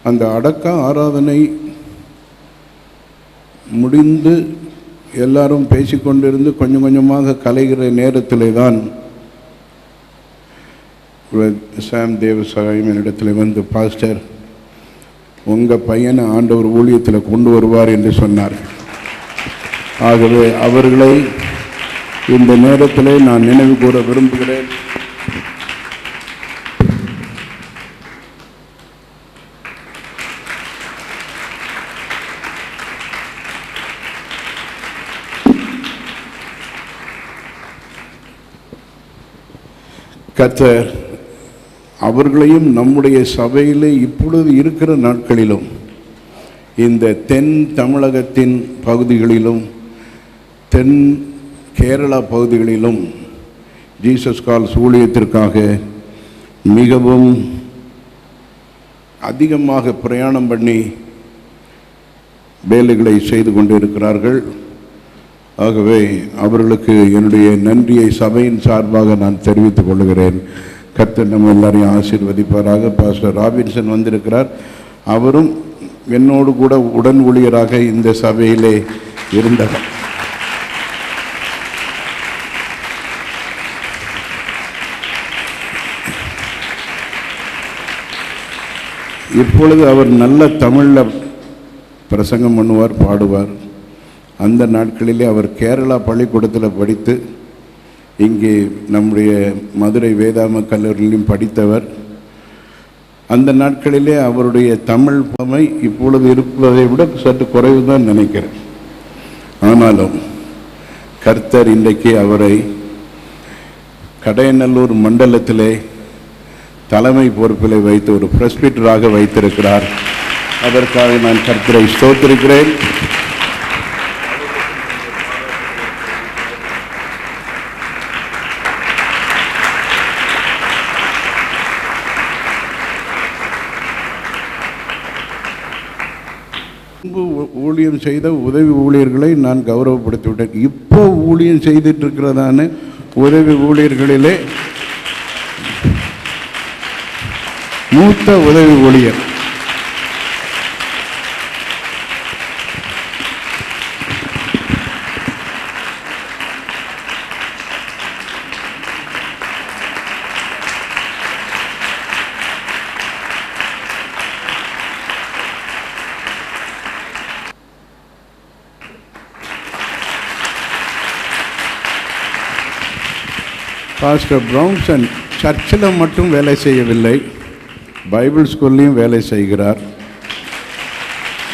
அந்த அடக்க ஆராதனை முடிந்து எல்லாரும் பேசிக்கொண்டிருந்து கொஞ்சம் கொஞ்சமாக கலைகிற நேரத்திலே தான் சாம் தேவசாயம் என்னிடத்தில் பாஸ்டர், உங்கள் பையனை ஆண்டவர் ஊழியத்தில் கொண்டு வருவார் என்று சொன்னார். ஆகவே அவர்களை இந்த நேரத்தில் நான் நினைவு கூற விரும்புகிறேன். கர்த்தர் அவர்களையும் நம்முடைய சபையிலே இப்பொழுது இருக்கிற நாட்களிலும் இந்த தென் தமிழகத்தின் பகுதிகளிலும் தென் கேரளா பகுதிகளிலும் ஜீசஸ் கால்ஸ் ஊழியத்திற்காக மிகவும் அதிகமாக பிரயாணம் பண்ணி வேலைகளை செய்து கொண்டிருக்கிறார்கள். ஆகவே அவர்களுக்கு என்னுடைய நன்றியை சபையின் சார்பாக நான் தெரிவித்துக் கொள்கிறேன். கர்த்தர் நம்ம எல்லாரையும் ஆசீர்வதிப்பாராக. பாஸ்டர் ராபின்சன் வந்திருக்கிறார். அவரும் என்னோடு கூட உடன் ஊழியராக இந்த சபையிலே இருந்தவர். இப்பொழுது அவர் நல்ல தமிழில் பிரசங்கம் பண்ணுவார், பாடுவார். அந்த நாட்களிலே அவர் கேரளா பள்ளிக்கூடத்தில் படித்து இங்கே நம்முடைய மதுரை வேதாம கல்லூரியிலும் படித்தவர். அந்த நாட்களிலே அவருடைய தமிழ் புலமை இப்பொழுது இருப்பதை விட சற்று குறைவு தான் நினைக்கிறேன். ஆனாலும் கர்த்தர் இன்றைக்கு அவரை கடையநல்லூர் மண்டலத்திலே தலைமை பொறுப்பிலே வைத்து ஒரு பிரஸ்பிட்டராக வைத்திருக்கிறார். அதற்காக நான் கர்த்தரை ஸ்தோத்திரிக்கிறேன். ஊழியம் செய்த உதவி ஊழியர்களை நான் கௌரவப்படுத்திவிட்டேன். இப்போ ஊழியம் செய்துட்டு இருக்கிறதான உதவி ஊழியர்களிலே மூத்த உதவி ஊழியர் பாஸ்டர் பிரவுன்சன் சர்ச்சில் மட்டும் வேலை செய்யவில்லை, பைபிள் ஸ்கூல்லையும் வேலை செய்கிறார்.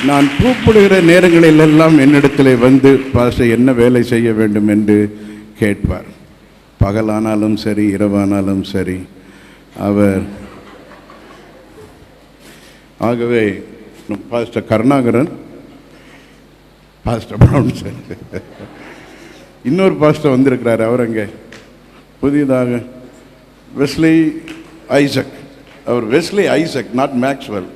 நான் கூப்பிடுகிற நேரங்களிலெல்லாம் என்னிடத்தில் வந்து பாஸ்டர் என்ன வேலை செய்ய வேண்டும் என்று கேட்பார். பகலானாலும் சரி இரவானாலும் சரி அவர். ஆகவே பாஸ்டர் கருணாகரன், பாஸ்டர் பிரவுன்சன், இன்னொரு பாஸ்டர் வந்திருக்கிறார். அவர் அங்கே புதியதாக வெஸ்லி ஐசக். அவர் வெஸ்லி ஐசக், நாட் மேக்ஸ்வெல்.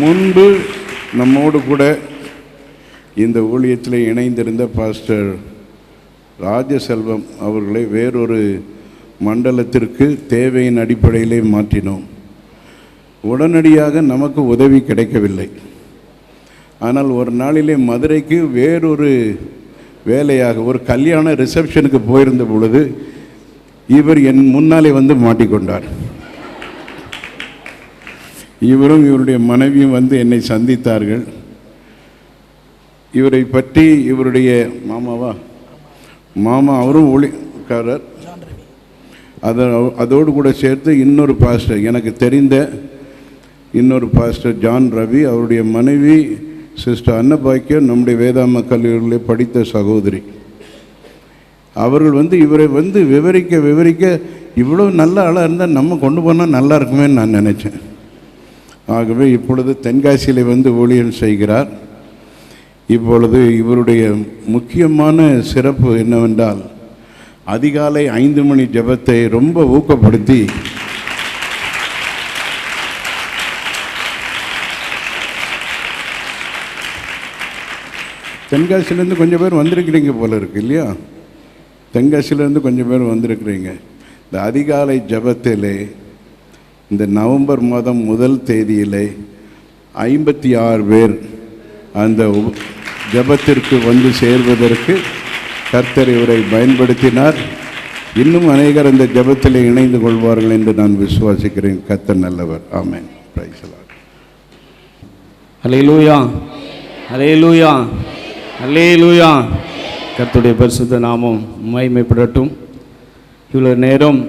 முன்பு நம்மோடு கூட இந்த ஊழியத்தில் இணைந்திருந்த பாஸ்டர் ராஜசெல்வம் அவர்களை வேறொரு மண்டலத்திற்கு தேவையின் அடிப்படையிலே மாற்றினோம். உடனடியாக நமக்கு உதவி கிடைக்கவில்லை. ஆனால் ஒரு நாளிலே மதுரைக்கு வேறொரு வேலையாக ஒரு கல்யாண ரிசப்ஷனுக்கு போயிருந்த பொழுது இவர் என் முன்னாலே வந்து மாட்டிக்கொண்டார். இவரும் இவருடைய மனைவியும் வந்து என்னை சந்தித்தார்கள். இவரை பற்றி இவருடைய மாமா அவரும் ஒளிக்காரர். அதோடு கூட சேர்த்து இன்னொரு பாஸ்டர், எனக்கு தெரிந்த இன்னொரு பாஸ்டர் ஜான் ரவி, அவருடைய மனைவி சிஸ்டர் அன்னபாக்கியம், நம்முடைய வேதாம கல்லூரியில் படித்த சகோதரி. அவர்கள் வந்து இவரை வந்து விவரிக்க இவ்வளோ நல்ல ஆளாக இருந்தால் நம்ம கொண்டு போனால் நல்லா இருக்குமேன்னு நான் நினச்சேன். ஆகவே இப்பொழுது தென்காசியில் வந்து ஊழியம் செய்கிறார். இப்பொழுது இவருடைய முக்கியமான சிறப்பு என்னவென்றால், அதிகாலை 5 மணி ஜெபத்தை ரொம்ப ஊக்கப்படுத்தி தென்காசிலேருந்து கொஞ்சம் பேர் வந்திருக்கிறீங்க போல இருக்கு இல்லையா? தென்காசிலேருந்து கொஞ்சம் பேர் வந்திருக்கிறீங்க. இந்த அதிகாலை ஜெபத்திலே இந்த நவம்பர் மாதம் 1 தேதியிலே 56 பேர் அந்த ஜெபத்திற்கு வந்து சேர்வதற்கு கர்த்தர் இவரை பயன்படுத்தினார். இன்னும் அநேகர் அந்த ஜெபத்தில் இணைந்து கொள்வார்கள் என்று நான் விசுவாசிக்கிறேன். கர்த்தர் நல்லவர். ஆமென். Praise the Lord. அல்லேலூயா, அல்லேலூயா, அல்லேலூயா. கர்த்தருடைய பரிசுத்த நாமம் மகிமைப்படட்டும். இவ்வளவு நேரம்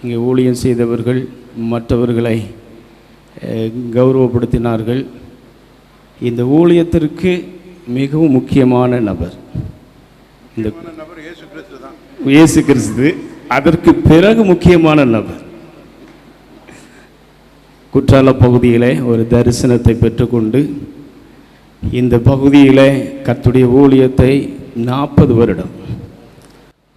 இங்கே ஊழியம் செய்தவர்கள் மற்றவர்களை கௌரவப்படுத்தினார்கள். இந்த ஊழியத்திற்கு மிகவும் முக்கியமான நபர் இந்த இயேசு கிறிஸ்து. அதற்கு பிறகு முக்கியமான நபர் குற்றால பகுதியிலே ஒரு தரிசனத்தை பெற்றுக்கொண்டு இந்த பகுதியிலே கர்த்தருடைய ஊழியத்தை 40 வருடம்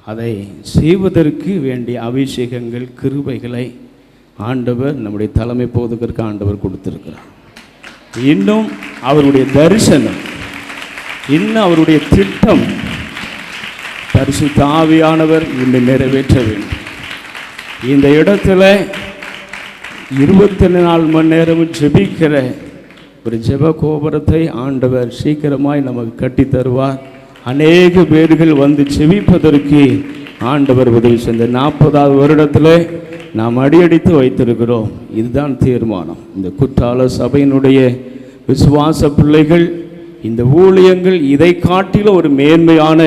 அதை செய்வதற்கு வேண்டிய அபிஷேகங்கள் கிருபைகளை ஆண்டவர் நம்முடைய தலைமை போதகருக்கு ஆண்டவர் கொடுத்திருக்கிறார். இன்னும் அவருடைய தரிசனம், இன்னும் அவருடைய திட்டம் பரிசுத்த ஆவியானவர் இன்னும் நிறைவேற்ற வேண்டும். இந்த இடத்துல 24 மணி நேரமும் ஜெபிக்கிற ஒரு ஜெப கோபுரத்தை ஆண்டவர் சீக்கிரமாய் நமக்கு கட்டி தருவார். அநேக பேர்கள் வந்து ஜெபிப்பதற்கு ஆண்டவர் உதவி செய்த 40வது வருடத்தில் நாம் அடியடித்து வைத்திருக்கிறோம். இதுதான் தீர்மானம். இந்த குற்றால சபையினுடைய விசுவாச பிள்ளைகள் இந்த ஊழியங்கள் இதை காட்டிலும் ஒரு மேன்மையான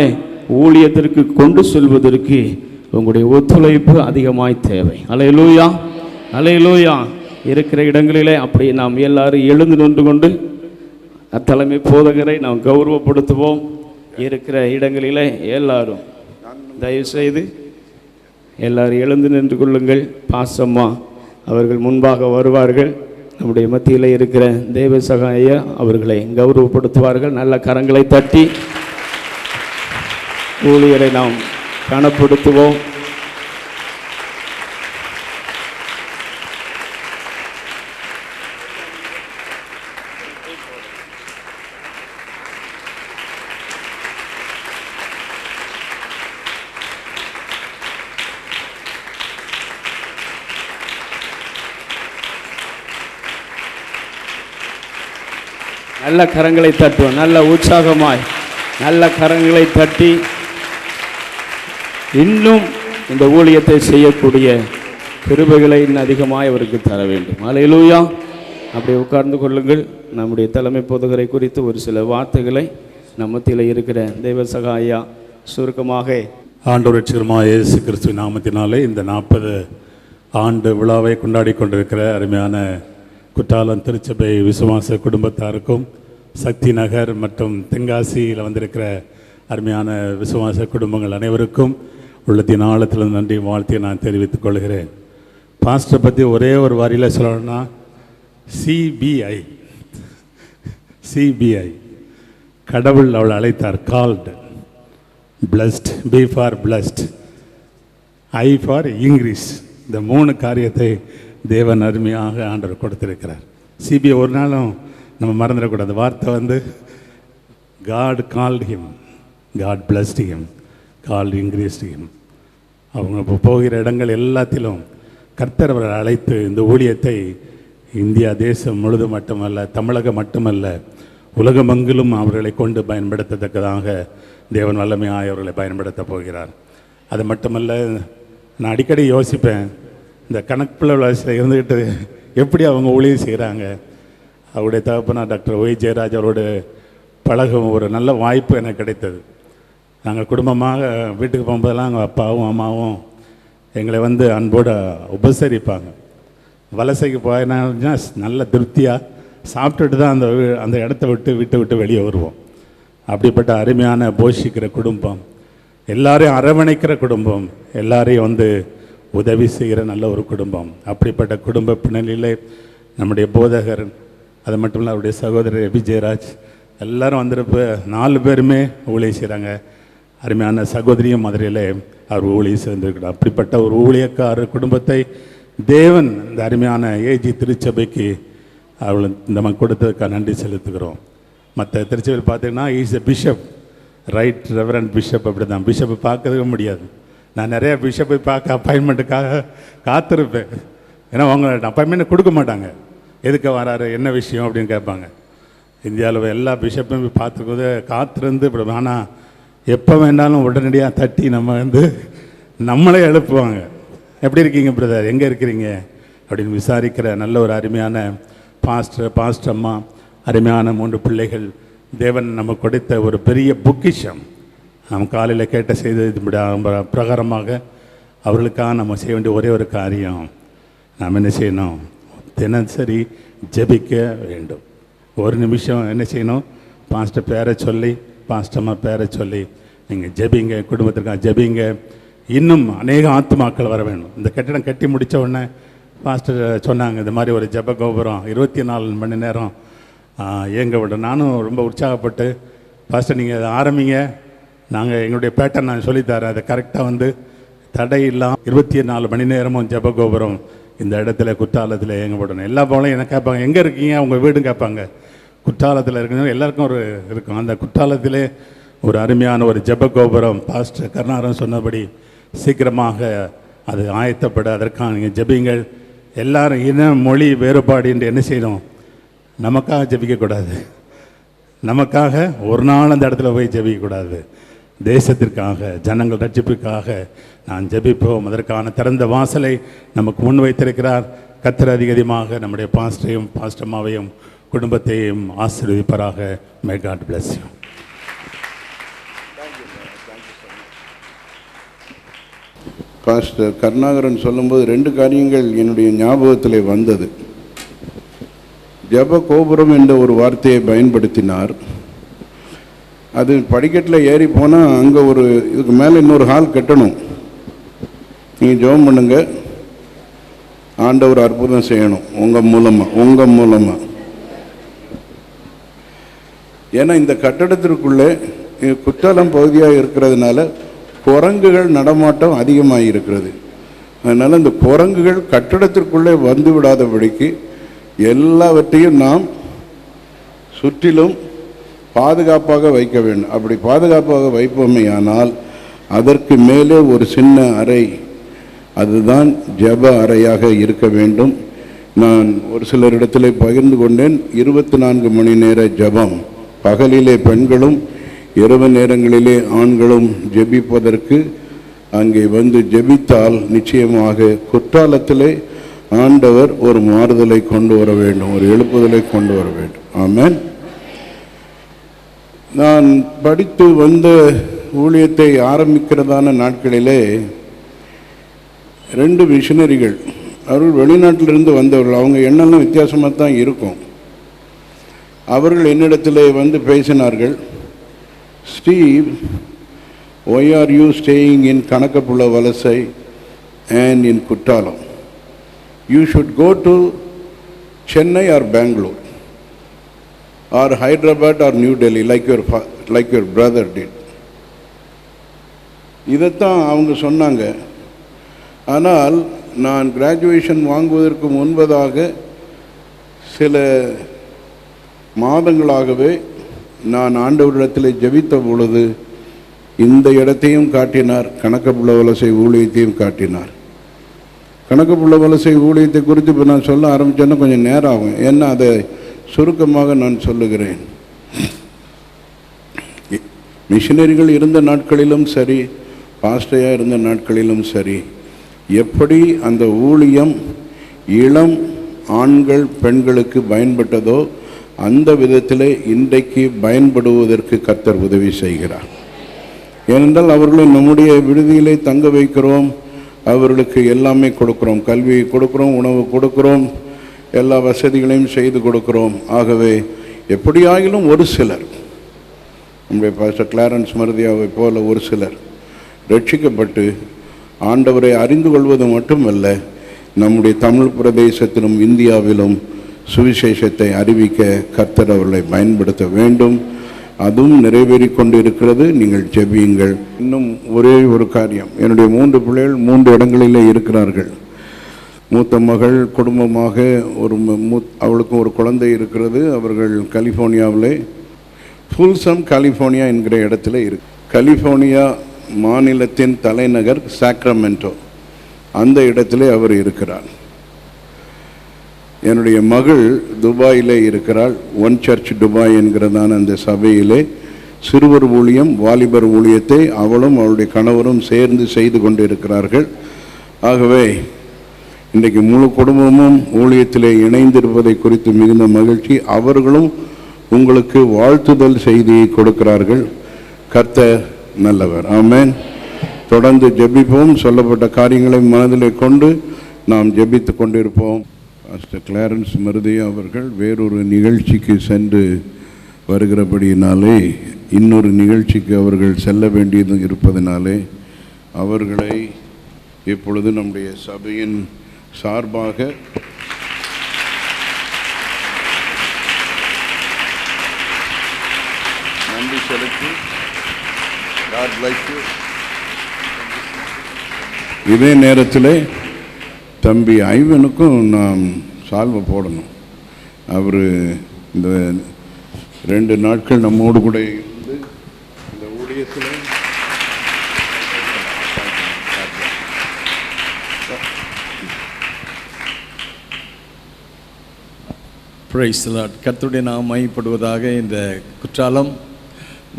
ஊழியத்திற்கு கொண்டு செல்வதற்கு உங்களுடைய ஒத்துழைப்பு அதிகமாய் தேவை. அல்லேலூயா, அல்லேலூயா. இருக்கிற இடங்களிலே அப்படி நாம் எல்லாரும் எழுந்து நின்று கொண்டு அத்தலைமை போதகரை நாம் கௌரவப்படுத்துவோம். இருக்கிற இடங்களிலே எல்லாரும் தயவுசெய்து எல்லாரும் எழுந்து நின்று கொள்ளுங்கள். பாசம்மா அவர்கள் முன்பாக வருவார்கள். நம்முடைய மத்தியில் இருக்கிற தேவ சகாய அவர்களை கௌரவப்படுத்துவார்கள். நல்ல கரங்களை தட்டி ஊழியரை நாம் கனப்படுத்துவோம். நல்ல கரங்களை தட்டுவோம். நல்ல உற்சாகமாய் நல்ல கரங்களை தட்டி இன்னும் இந்த ஊழியத்தை செய்யக்கூடிய கிருபைகளை இன்னும் அதிகமாய் அவருக்கு தர வேண்டும். அல்லேலூயா. அப்படி உட்கார்ந்து கொள்ளுங்கள். நம்முடைய தலைமை போதகரை குறித்து ஒரு சில வார்த்தைகளை நம்ம மத்தியில் இருக்கிற தேவ சகாயா சுருக்கமாக ஆண்டவர் ரட்சகருமாகிய இயேசு கிறிஸ்துவின் நாமத்தினாலே இந்த 40 ஆண்டு விழாவை கொண்டாடி கொண்டிருக்கிற அருமையான குற்றாலம் திருச்சபை விசுவாச குடும்பத்தாருக்கும், சக்தி நகர் மற்றும் தென்காசியில் வந்திருக்கிற அருமையான விசுவாச குடும்பங்கள் அனைவருக்கும் உள்ளத்தின் ஆழத்தில் நன்றி வாழ்த்தியை நான் தெரிவித்துக் கொள்கிறேன். பாஸ்டரை பற்றி ஒரே ஒரு வரியில் சொல்லணும்னா சிபிஐ கடவுள் அவளை அழைத்தார். Called, blessed, B for blessed, I for English. இந்த 3 காரியத்தை தேவன் அருமையாக ஆண்டவர் கொடுத்திருக்கிறார். சிபிஐ ஒரு நாளும் நம்ம மறந்துடக்கூடாது. வார்த்தை வந்து God called him, God blessed him, God increased him. அவங்க போகிற இடங்கள் எல்லாத்திலும் கர்த்தர் அவரை அழைத்து இந்த ஊழியத்தை இந்தியா தேசம் முழுதும் மட்டுமல்ல, தமிழகம் மட்டுமல்ல, உலகமெங்கிலும் அவர்களை கொண்டு பயன்படுத்தத்தக்கதாக தேவன் வல்லமையாய் அவர்களை பயன்படுத்த போகிறார். அது மட்டுமல்ல, நான் அடிக்கடி யோசிப்பேன், இந்த கணக்குள்ள வயசில் இருந்துக்கிட்டு எப்படி அவங்க ஊழியம் செய்கிறாங்க. அவருடைய தகப்பனார் டாக்டர் ஒய் ஜெயராஜ் அவரோட பழகும் ஒரு நல்ல வாய்ப்பு எனக்கு கிடைத்தது. நாங்கள் குடும்பமாக வீட்டுக்கு போகும்போதெல்லாம் எங்கள் அப்பாவும் அம்மாவும் எங்களை வந்து அன்போடு உபசரிப்பாங்க. வலசைக்கு போயினா நல்ல திருப்தியாக சாப்பிட்டுட்டு தான் அந்த இடத்த விட்டு வெளியே வருவோம். அப்படிப்பட்ட அருமையான போஷிக்கிற குடும்பம், எல்லாரையும் அரவணைக்கிற குடும்பம், எல்லாரையும் வந்து உதவி செய்கிற நல்ல ஒரு குடும்பம். அப்படிப்பட்ட குடும்ப பின்னணியிலே நம்முடைய போதகர், அது மட்டும் இல்லை அவருடைய சகோதரர் விஜயராஜ், எல்லோரும் வந்திருப்ப 4 பேருமே ஊழியம் செய்கிறாங்க. அருமையான சகோதரியும் மதுரையில் அவர் ஊழியம் சேர்ந்துருக்கிறார். அப்படிப்பட்ட ஒரு ஊழியக்காரர் குடும்பத்தை தேவன் இந்த அருமையான ஏஜி திருச்சபைக்கு அவள் நமக்கு கொடுத்ததுக்காக நன்றி செலுத்துகிறோம். மற்ற திருச்சபையில் பார்த்தீங்கன்னா is a bishop, right reverend bishop. அப்படி தான் பிஷப்பை பார்க்கவே முடியாது. நான் நிறையா பிஷப்பை பார்க்க அப்பாயின்மெண்ட்டுக்காக காத்திருப்பேன். ஏன்னா அவங்க அப்பாயின்மெண்ட் கொடுக்க மாட்டாங்க. எதுக்கு வராரு, என்ன விஷயம் அப்படின்னு கேட்பாங்க. இந்தியாவில் எல்லா பிஷப்பையும் பார்த்துக்கும்போது காத்திருந்து இப்படி, ஆனால் எப்போ வேண்டாலும் உடனடியாக தட்டி நம்மளே எழுப்புவாங்க. எப்படி இருக்கீங்க பிரதர், எங்கே இருக்கிறீங்க அப்படின்னு விசாரிக்கிற நல்ல ஒரு அருமையான பாஸ்டர் அம்மா, அருமையான 3 பிள்ளைகள், தேவன் நமக்கு கொடுத்த ஒரு பெரிய பொக்கிஷம். நம்ம காலையில் கேட்ட செய்தி பிரகாரமாக அவர்களுக்காக நம்ம செய்ய வேண்டிய ஒரே ஒரு காரியம், நாம் என்ன செய்யணும், தினசரி ஜெபிக்க வேண்டும். ஒரு நிமிஷம் என்ன செய்யணும், பாஸ்டர் பேரை சொல்லி, பாஸ்டம்மா பேரை சொல்லி நீங்கள் ஜெபிங்க, குடும்பத்திற்காக ஜெபிங்க. இன்னும் அநேக ஆத்துமாக்கள் வர வேண்டும். இந்த கட்டிடம் கட்டி முடித்த உடனே பாஸ்டர் சொன்னாங்க, இந்த மாதிரி ஒரு ஜெப கோபுரம் 24 மணி நேரம் இயங்க விடும். நானும் ரொம்ப உற்சாகப்பட்டு, பாஸ்டர் நீங்கள் அதை ஆரம்பிங்க, நாங்கள் எங்களுடைய பேட்டர்ன் நான் சொல்லித்தரேன், அதை கரெக்டாக தடை இல்லாமல் 24 மணி நேரமும் ஜெப கோபுரம் இந்த இடத்துல குற்றாலத்தில் இயங்க விடணும். எல்லா போலையும் என்ன கேட்பாங்க, எங்கே இருக்கீங்க, உங்கள் வீடும் கேட்பாங்க. குற்றாலத்தில் இருக்கணும், எல்லாருக்கும் ஒரு இருக்கும். அந்த குற்றாலத்திலே ஒரு அருமையான ஒரு ஜெப கோபுரம் பாஸ்டர் கருணாகரன் சொன்னபடி சீக்கிரமாக அது ஆயத்தப்பட, அதற்காக நீங்கள் ஜெபிங்கள். எல்லாரும் இன மொழி வேறுபாடு என்று என்ன செய்யணும், நமக்காக ஜெபிக்கக்கூடாது. நமக்காக ஒரு நாள் அந்த இடத்துல போய் ஜெபிக்கக்கூடாது. தேசத்திற்காக, ஜனங்கள் ரட்சிப்புக்காக நான் ஜெபிப்போம். அதற்கான திறந்த வாசலை நமக்கு முன் வைத்திருக்கிறார் கர்த்தர். அதிகமாக நம்முடைய பாஸ்டரையும் பாஸ்டம்மாவையும் குடும்பத்தையும் ஆசீர்வதிப்பாராக. May God bless you. Pastor Karunakaran சொல்லும்போது 2 காரியங்கள் என்னுடைய ஞாபகத்தில் வந்தது. ஜெப கோபுரம் என்ற ஒரு வார்த்தையை பயன்படுத்தினார். அது படிக்கட்டில் ஏறி போனால் அங்கே ஒரு இதுக்கு மேலே இன்னொரு ஹால் கட்டணும். நீங்கள் ஜெபம் பண்ணுங்க, ஆண்டவர் அற்புதம் செய்யணும் உங்கள் மூலமாக. ஏன்னா இந்த கட்டடத்திற்குள்ளே குற்றாலம் பகுதியாக இருக்கிறதுனால குரங்குகள் நடமாட்டம் அதிகமாக இருக்கிறது. அதனால் இந்த குரங்குகள் கட்டடத்திற்குள்ளே வந்து விடாதபடிக்கு எல்லாவற்றையும் நாம் சுற்றிலும் பாதுகாப்பாக வைக்க வேண்டும். அப்படி பாதுகாப்பாக வைப்போமே ஆனால் அதற்கு மேலே ஒரு சின்ன அறை, அதுதான் ஜெப அறையாக இருக்க வேண்டும். நான் ஒரு சிலரிடத்தில் பகிர்ந்து கொண்டேன், 24 மணி நேர ஜெபம். பகலிலே பெண்களும் இரவு நேரங்களிலே ஆண்களும் ஜெபிப்பதற்கு அங்கே வந்து ஜெபித்தால் நிச்சயமாக குற்றாலத்திலே ஆண்டவர் ஒரு மாறுதலை கொண்டு வர வேண்டும், ஒரு எழுப்புதலை கொண்டு வர வேண்டும். ஆமென். நான் படித்து வந்த ஊழியத்தை ஆரம்பிக்கிறதான நாட்களிலே 2 மிஷனரிகள், அவர்கள் வெளிநாட்டிலிருந்து வந்தவர்கள், அவங்க எண்ணெல்லாம் வித்தியாசமாக தான் இருக்கும். அவர்கள் என்னிடத்தில் வந்து பேசினார்கள், Steve, why are you staying in Kanakapula Valasai and in Kuttalam? You should go to Chennai or Bangalore or Hyderabad or New Delhi like your brother did. இதைத்தான் அவங்க சொன்னாங்க. ஆனால் நான் கிராஜுவேஷன் வாங்குவதற்கு முன்பதாக சில மாதங்களாகவே நான் ஆண்டவரிடத்தில் ஜெபித்த பொழுது இந்த இடத்தையும் காட்டினார், கணக்கப்புள்ள வலசை ஊழியத்தையும் காட்டினார். கணக்கப்புள்ள வலசை ஊழியத்தை குறித்து இப்போ நான் சொல்ல ஆரம்பித்தேன்னா கொஞ்சம் நேரம் ஆகும். ஏன்னா அதை சுருக்கமாக நான் சொல்லுகிறேன். மிஷினரிகள் இருந்த நாட்களிலும் சரி, பாஸ்டராக இருந்த நாட்களிலும் சரி, எப்படி அந்த ஊழியம் இளம் ஆண்கள் பெண்களுக்கு பயன்பட்டதோ அந்த விதத்தில் இன்றைக்கு பயன்படுவதற்கு கர்த்தர் உதவி செய்கிறார். ஏனென்றால் அவர்களை நம்முடைய விடுதியிலே தங்க வைக்கிறோம், அவர்களுக்கு எல்லாமே கொடுக்குறோம், கல்வியை கொடுக்குறோம், உணவு கொடுக்குறோம், எல்லா வசதிகளையும் செய்து கொடுக்குறோம். ஆகவே எப்படியாகிலும் ஒரு சிலர், நம்முடைய பாஸ்டர் கிளாரன்ஸ் மருதியாவை போல ஒரு சிலர் ரட்சிக்கப்பட்டு ஆண்டவரை அறிந்து கொள்வது மட்டுமல்ல, நம்முடைய தமிழ் பிரதேசத்திலும் இந்தியாவிலும் சுவிசேஷத்தை அறிவிக்க கர்த்தர் அவர்களை பயன்படுத்த வேண்டும். அதுவும் நிறைவேறி கொண்டு இருக்கிறது. நீங்கள் ஜெபியுங்கள். இன்னும் ஒரே ஒரு காரியம், என்னுடைய 3 பிள்ளைகள் 3 இடங்களிலே இருக்கிறார்கள். மூத்த மகள் குடும்பமாக அவளுக்கும் ஒரு குழந்தை இருக்கிறது. அவர்கள் கலிஃபோர்னியாவிலே ஃபுல்சம் கலிஃபோர்னியா என்கிற இடத்துல இருக்கு. கலிஃபோர்னியா மாநிலத்தின் தலைநகர் சாக்ரமெண்டோ, அந்த இடத்துல அவர் இருக்கிறார். என்னுடைய மகள் துபாயிலே இருக்கிறாள். ஒன் சர்ச் துபாய் என்கிறதான அந்த சபையிலே சிறுவர் ஊழியம், வாலிபர் ஊழியத்தை அவளும் அவளுடைய கணவரும் சேர்ந்து செய்து கொண்டு இருக்கிறார்கள். ஆகவே இன்றைக்கு முழு குடும்பமும் ஊழியத்திலே இணைந்திருப்பதை குறித்து மிகுந்த மகிழ்ச்சி. அவர்களும் உங்களுக்கு வாழ்த்துதல் செய்தியை கொடுக்கிறார்கள். கர்த்தர் நல்லவர். ஆமென். தொடர்ந்து ஜெபிப்போம். சொல்லப்பட்ட காரியங்களை மனதிலே கொண்டு நாம் ஜெபித்து கொண்டிருப்போம். பாஸ்டர் கிளாரன்ஸ் மருதியா அவர்கள் வேறொரு நிகழ்ச்சிக்கு சென்று வருகிறபடியினாலே, இன்னொரு நிகழ்ச்சிக்கு அவர்கள் செல்ல வேண்டியது இருப்பதினாலே அவர்களை இப்பொழுது நம்முடைய சபையின் சார்பாக நன்றி செலுத்தி, God bless you. இதே நேரத்தில் தம்பி ஐவனுக்கும் நாம் சால்வை போடணும். அவர் இந்த 2 நாட்கள் நம்மோடு கூட இருந்து இந்த ஊழியத்தில் பிரைஸ் தி லார்ட். கர்த்தருடைய நாமம் மகிமைப்படுவதாக. இந்த குற்றாலம்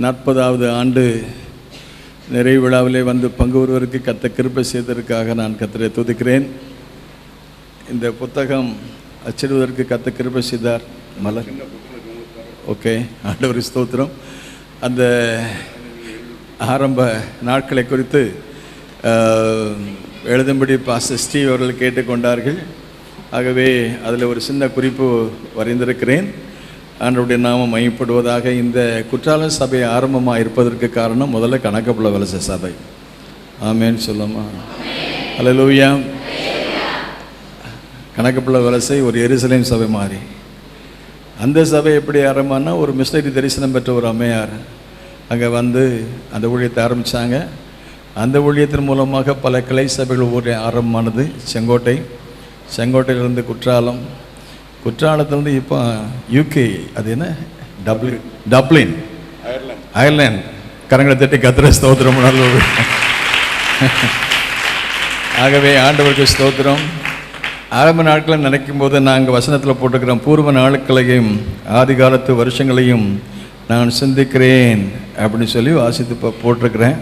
40வது ஆண்டு நிறைவு விழாவிலே வந்து பங்கு வருவதற்கு கர்த்தர் கிருபை செய்ததற்காக நான் கர்த்தரை துதிக்கிறேன். இந்த புத்தகம் அச்சிடுவதற்கு கர்த்தர் கிருபை செய்தார். மலர் ஓகே, ஆண்டவர் ஸ்தோத்திரம். அந்த ஆரம்ப நாட்களை குறித்து எழுதும்படி பாஸ்டர் ஸ்டீவ் அவர்கள் கேட்டுக்கொண்டார்கள். ஆகவே அதில் ஒரு சின்ன குறிப்பு வரைந்திருக்கிறேன். ஆண்டவருடைய நாமம் மகிமைப்படுவதாக. இந்த குற்றால சபை ஆரம்பமாக இருப்பதற்கு காரணம் முதல்ல கணக்கப்புள்ள வலசை சபை. ஆமேன்னு சொல்லுமா? அல்லேலூயா. கணக்கப்புள்ள வலசை ஒரு எருசலேம் சபை மாதிரி. அந்த சபை எப்படி ஆரம்பம்னா, ஒரு மிஷனரி தரிசனம் பெற்ற ஒரு அம்மையார் அங்கே வந்து அந்த ஊழியத்தை ஆரம்பித்தாங்க. அந்த ஊழியத்தின் மூலமாக பல கிளை சபைகள் ஒவ்வொரு ஆரம்பமானது. செங்கோட்டையிலிருந்து குற்றாலம், குற்றாலத்திலிருந்து இப்போ யூகே, அது என்ன, டப்ளின் அயர்லாந்து. கரங்களை தட்டி கர்த்தரை ஸ்தோத்திரம். ஆகவே ஆண்டவருக்கு ஸ்தோத்திரம். ஆரம்ப நாட்களை நினைக்கும் போது நாங்கள் வசனத்தில் போட்டுக்கிறோம், பூர்வ நாட்களையும் ஆதி காலத்து வருஷங்களையும் நான் சிந்திக்கிறேன் அப்படின்னு சொல்லி வாசித்து போட்டிருக்கிறேன்.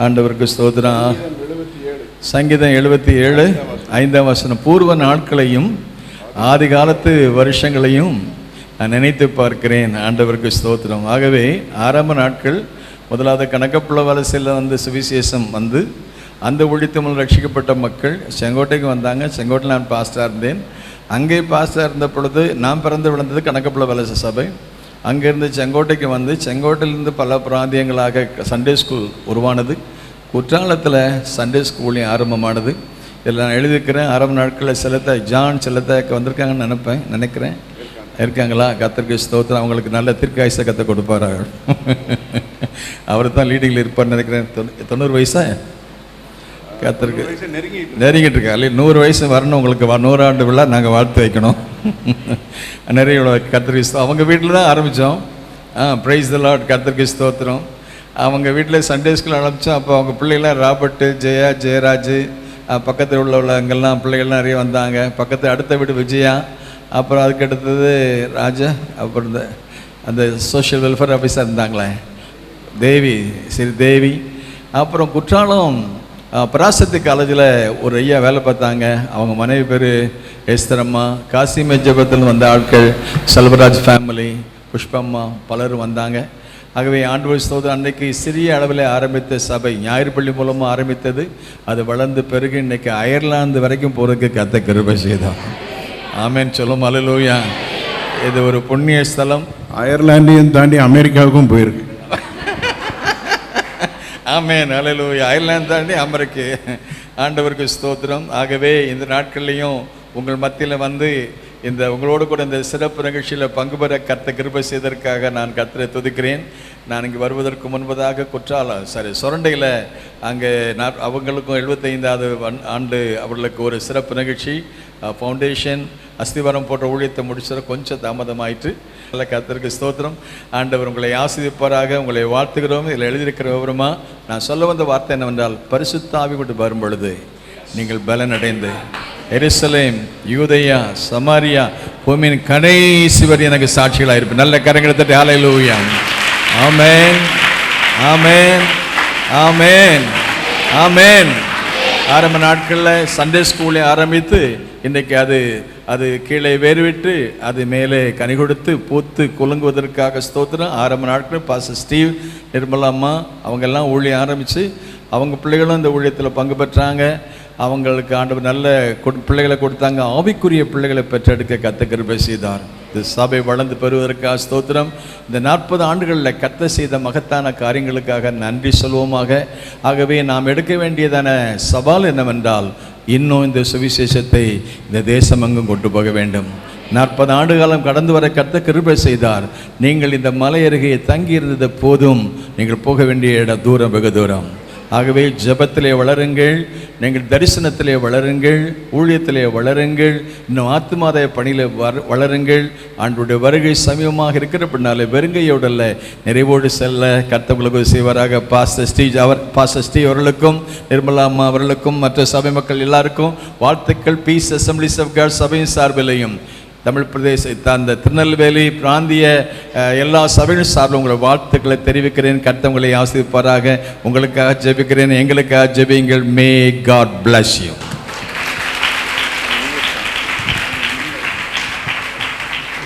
ஆண்டவருக்கு ஸ்தோத்திரம். சங்கீதம் 77 5ஆம் வசனம், பூர்வ நாட்களையும் ஆதி காலத்து வருஷங்களையும் நான் நினைத்து பார்க்கிறேன். ஆண்டவருக்கு ஸ்தோத்திரம். ஆகவே ஆரம்ப நாட்கள் முதலாவது கணக்கப்புள்ள வலசையில் வந்து சுவிசேஷம் வந்து அந்த ஊழியத்து மூலம் ரட்சிக்கப்பட்ட மக்கள் செங்கோட்டைக்கு வந்தாங்க. செங்கோட்டையில் நான் பாஸ்டராக இருந்தேன். அங்கே பாஸ்டராக இருந்த பொழுது நான் பிறந்து விழுந்தது கணக்கப்புள்ள வலசை சபை. அங்கேருந்து செங்கோட்டைக்கு வந்து செங்கோட்டையிலிருந்து பல பிராந்தியங்களாக சண்டே ஸ்கூல் உருவானது. குற்றாலத்தில் சண்டே ஸ்கூலையும் ஆரம்பமானது. இதில் நான் எழுதியிருக்கிறேன். ஆரம்ப நாட்களில் ஜான் செல்லத்தாக்கு வந்திருக்காங்கன்னு நினைக்கிறேன். இருக்காங்களா? கர்த்தருக்கு ஸ்தோத்திரம். அவங்களுக்கு நல்ல தீர்க்காயுசை கற்றுக் கொடுப்பார். அவர் தான் லீடிங்கில் இருப்பார்னு நினைக்கிறேன். 90 வயசா? கர்த்தருக்கு நெருங்கிட்டு இருக்கா இல்லையா? 100 வயசு வரணும் உங்களுக்கு. 100 ஆண்டு விழா நாங்கள் வாழ்த்து வைக்கணும். நிறைய கர்த்தருக்கு அவங்க வீட்டில் தான் ஆரம்பித்தோம். ப்ரைஸ் தி லார்ட். கர்த்தருக்கு ஸ்தோத்திரம். அவங்க வீட்டில் சண்டே ஸ்கூல் அனுப்பிச்சோம். அப்போ அவங்க பிள்ளைகள்லாம் ராபர்ட்டு, ஜெயா, ஜெயராஜ், பக்கத்தில் உள்ளவங்கெல்லாம் பிள்ளைகள்லாம் நிறைய வந்தாங்க. பக்கத்து அடுத்த வீடு விஜயா, அப்புறம் அதுக்கு அடுத்தது ராஜா, அப்புறம் அந்த சோஷியல் வெல்ஃபேர் ஆஃபீஸர் இருந்தாங்களே தேவி, சரி தேவி. அப்புறம் குற்றாலம் பராசக்தி காலேஜில் ஒரு ஐயா வேலை பார்த்தாங்க. அவங்க மனைவி பேர் எஸ்தரம்மா. காசிமே ஜபத்தில் வந்த ஆட்கள், செல்வராஜ் ஃபேமிலி, புஷ்பம்மா, பலரும் வந்தாங்க. ஆகவே ஆண்டவர் ஸ்தோத்திரம். அன்றைக்கு சிறிய அளவில் ஆரம்பித்த சபை ஞாயிறு பள்ளி மூலமாக ஆரம்பித்தது. அது வளர்ந்து பிறகு இன்றைக்கி அயர்லாந்து வரைக்கும் போகிறதுக்கு கர்த்தர் கிருபை செய்தார். ஆமென் சொல்லும் அல்லேலூயா. இது ஒரு புண்ணிய ஸ்தலம். அயர்லாண்டையும் தாண்டி அமெரிக்காவுக்கும் போயிருக்கு. ஆமென் அல்லேலூயா. அயர்லாந்து தாண்டி அமெரிக்கா. ஆண்டவருக்கு ஸ்தோத்திரம். ஆகவே இந்த நாட்கள்லையும் உங்கள் மத்தியில் வந்து இந்த உங்களோடு கூட இந்த சிறப்பு நிகழ்ச்சியில் பங்கு பெற கர்த்தர் கிருபை செய்ததற்காக நான் கர்த்தரை துதிக்கிறேன். நான் இங்கே வருவதற்கு முன்பதாக சொரண்டையில் அங்கே அவங்களுக்கும் 75வது ஆண்டு அவர்களுக்கு ஒரு சிறப்பு நிகழ்ச்சி ஃபவுண்டேஷன் அஸ்திவாரம் போன்ற ஊழியத்தை முடிச்சத கொஞ்சம் தாமதமாயிற்று. நல்ல கர்த்தருக்கு ஸ்தோத்திரம். ஆண்டவர் உங்களை ஆசீர்வதிப்பாராக. உங்களை வாழ்த்துகிறோம். இதில் எழுதியிருக்கிற விவரமா நான் சொல்ல வந்த வார்த்தை என்னவென்றால், பரிசுத்த ஆவி கொண்டு வரும் பொழுது நீங்கள் பலன் அடைந்து எருசலேம், யூதேயா, சமாரியா, பூமியின் கடைசி வரை எனக்கு சாட்சிகளாக இருப்பேன். நல்ல கரங்களை தட்டி ஹல்லேலூயா. ஆமென், ஆமென், ஆமென், ஆமென். ஆரம்ப நாட்களில் சண்டே ஸ்கூலை ஆரம்பித்து இன்றைக்கு அது கீழே வேறுவிட்டு அது மேலே கனி கொடுத்து பூத்து குலுங்குவதற்காக ஸ்தோத்திரம். ஆரம்ப நாட்கள் பாஸ்டர் ஸ்டீவ், நிர்மலா அம்மா அவங்கெல்லாம் ஊழியம் ஆரம்பித்து அவங்க பிள்ளைகளும் இந்த ஊழியத்தில் பங்கு பெற்றாங்க. அவங்களுக்கு ஆண்டவர் நல்ல பிள்ளைகளை கொடுத்தாங்க. ஆவிக்குரிய பிள்ளைகளை பெற்றெடுக்க கர்த்தர் கிருபை செய்தார். இந்த சபை வளர்ந்து பெறுவதற்காக ஸ்தோத்திரம். இந்த 40 ஆண்டுகளில் கர்த்தர் செய்த மகத்தான காரியங்களுக்காக நன்றி சொல்வோமாக. ஆகவே நாம் எடுக்க வேண்டியதான சவால் என்னவென்றால், இன்னும் இந்த சுவிசேஷத்தை இந்த தேசம் எங்கும் கொண்டு போக வேண்டும். 40 ஆண்டு காலம் கடந்து வர கர்த்தர் கிருபை செய்தார். நீங்கள் இந்த மலை அருகே தங்கியிருந்தது போதும். நீங்கள் போக வேண்டிய இடம் தூரம், வெகு தூரம். ஆகவே ஜெபத்திலே வளருங்கள், நீங்கள் தரிசனத்திலே வளருங்கள், ஊழியத்திலே வளருங்கள், இன்னும் ஆத்துமாதாய பணியில் வளருங்கள். ஆண்டவருடைய வருகை சமீபமாக இருக்கிற பின்னாலே வெறுங்கையோடல்ல நிறைவோடு செல்ல கர்த்தர்களுக்கு செய்வாராக. பாஸ்டர் ஸ்டீவ் அவர்களுக்கும் நிர்மலா அம்மா அவர்களுக்கும் மற்ற சபை மக்கள் எல்லாருக்கும் வாழ்த்துக்கள். பீஸ் அசம்பிளிஸ் ஆஃப் காட் சபையின் சார்பிலையும் தமிழ் பிரதேச அந்த திருநெல்வேலி பிராந்திய எல்லா சபையின் சார்பில் உங்களை வாழ்த்துக்களை தெரிவிக்கிறேன். கர்த்தர் உங்களை ஆசீர்வதிப்பாராக. உங்களுக்காக ஜெபிக்கிறேன். எங்களுக்காக ஜெபியுங்கள். May God bless you.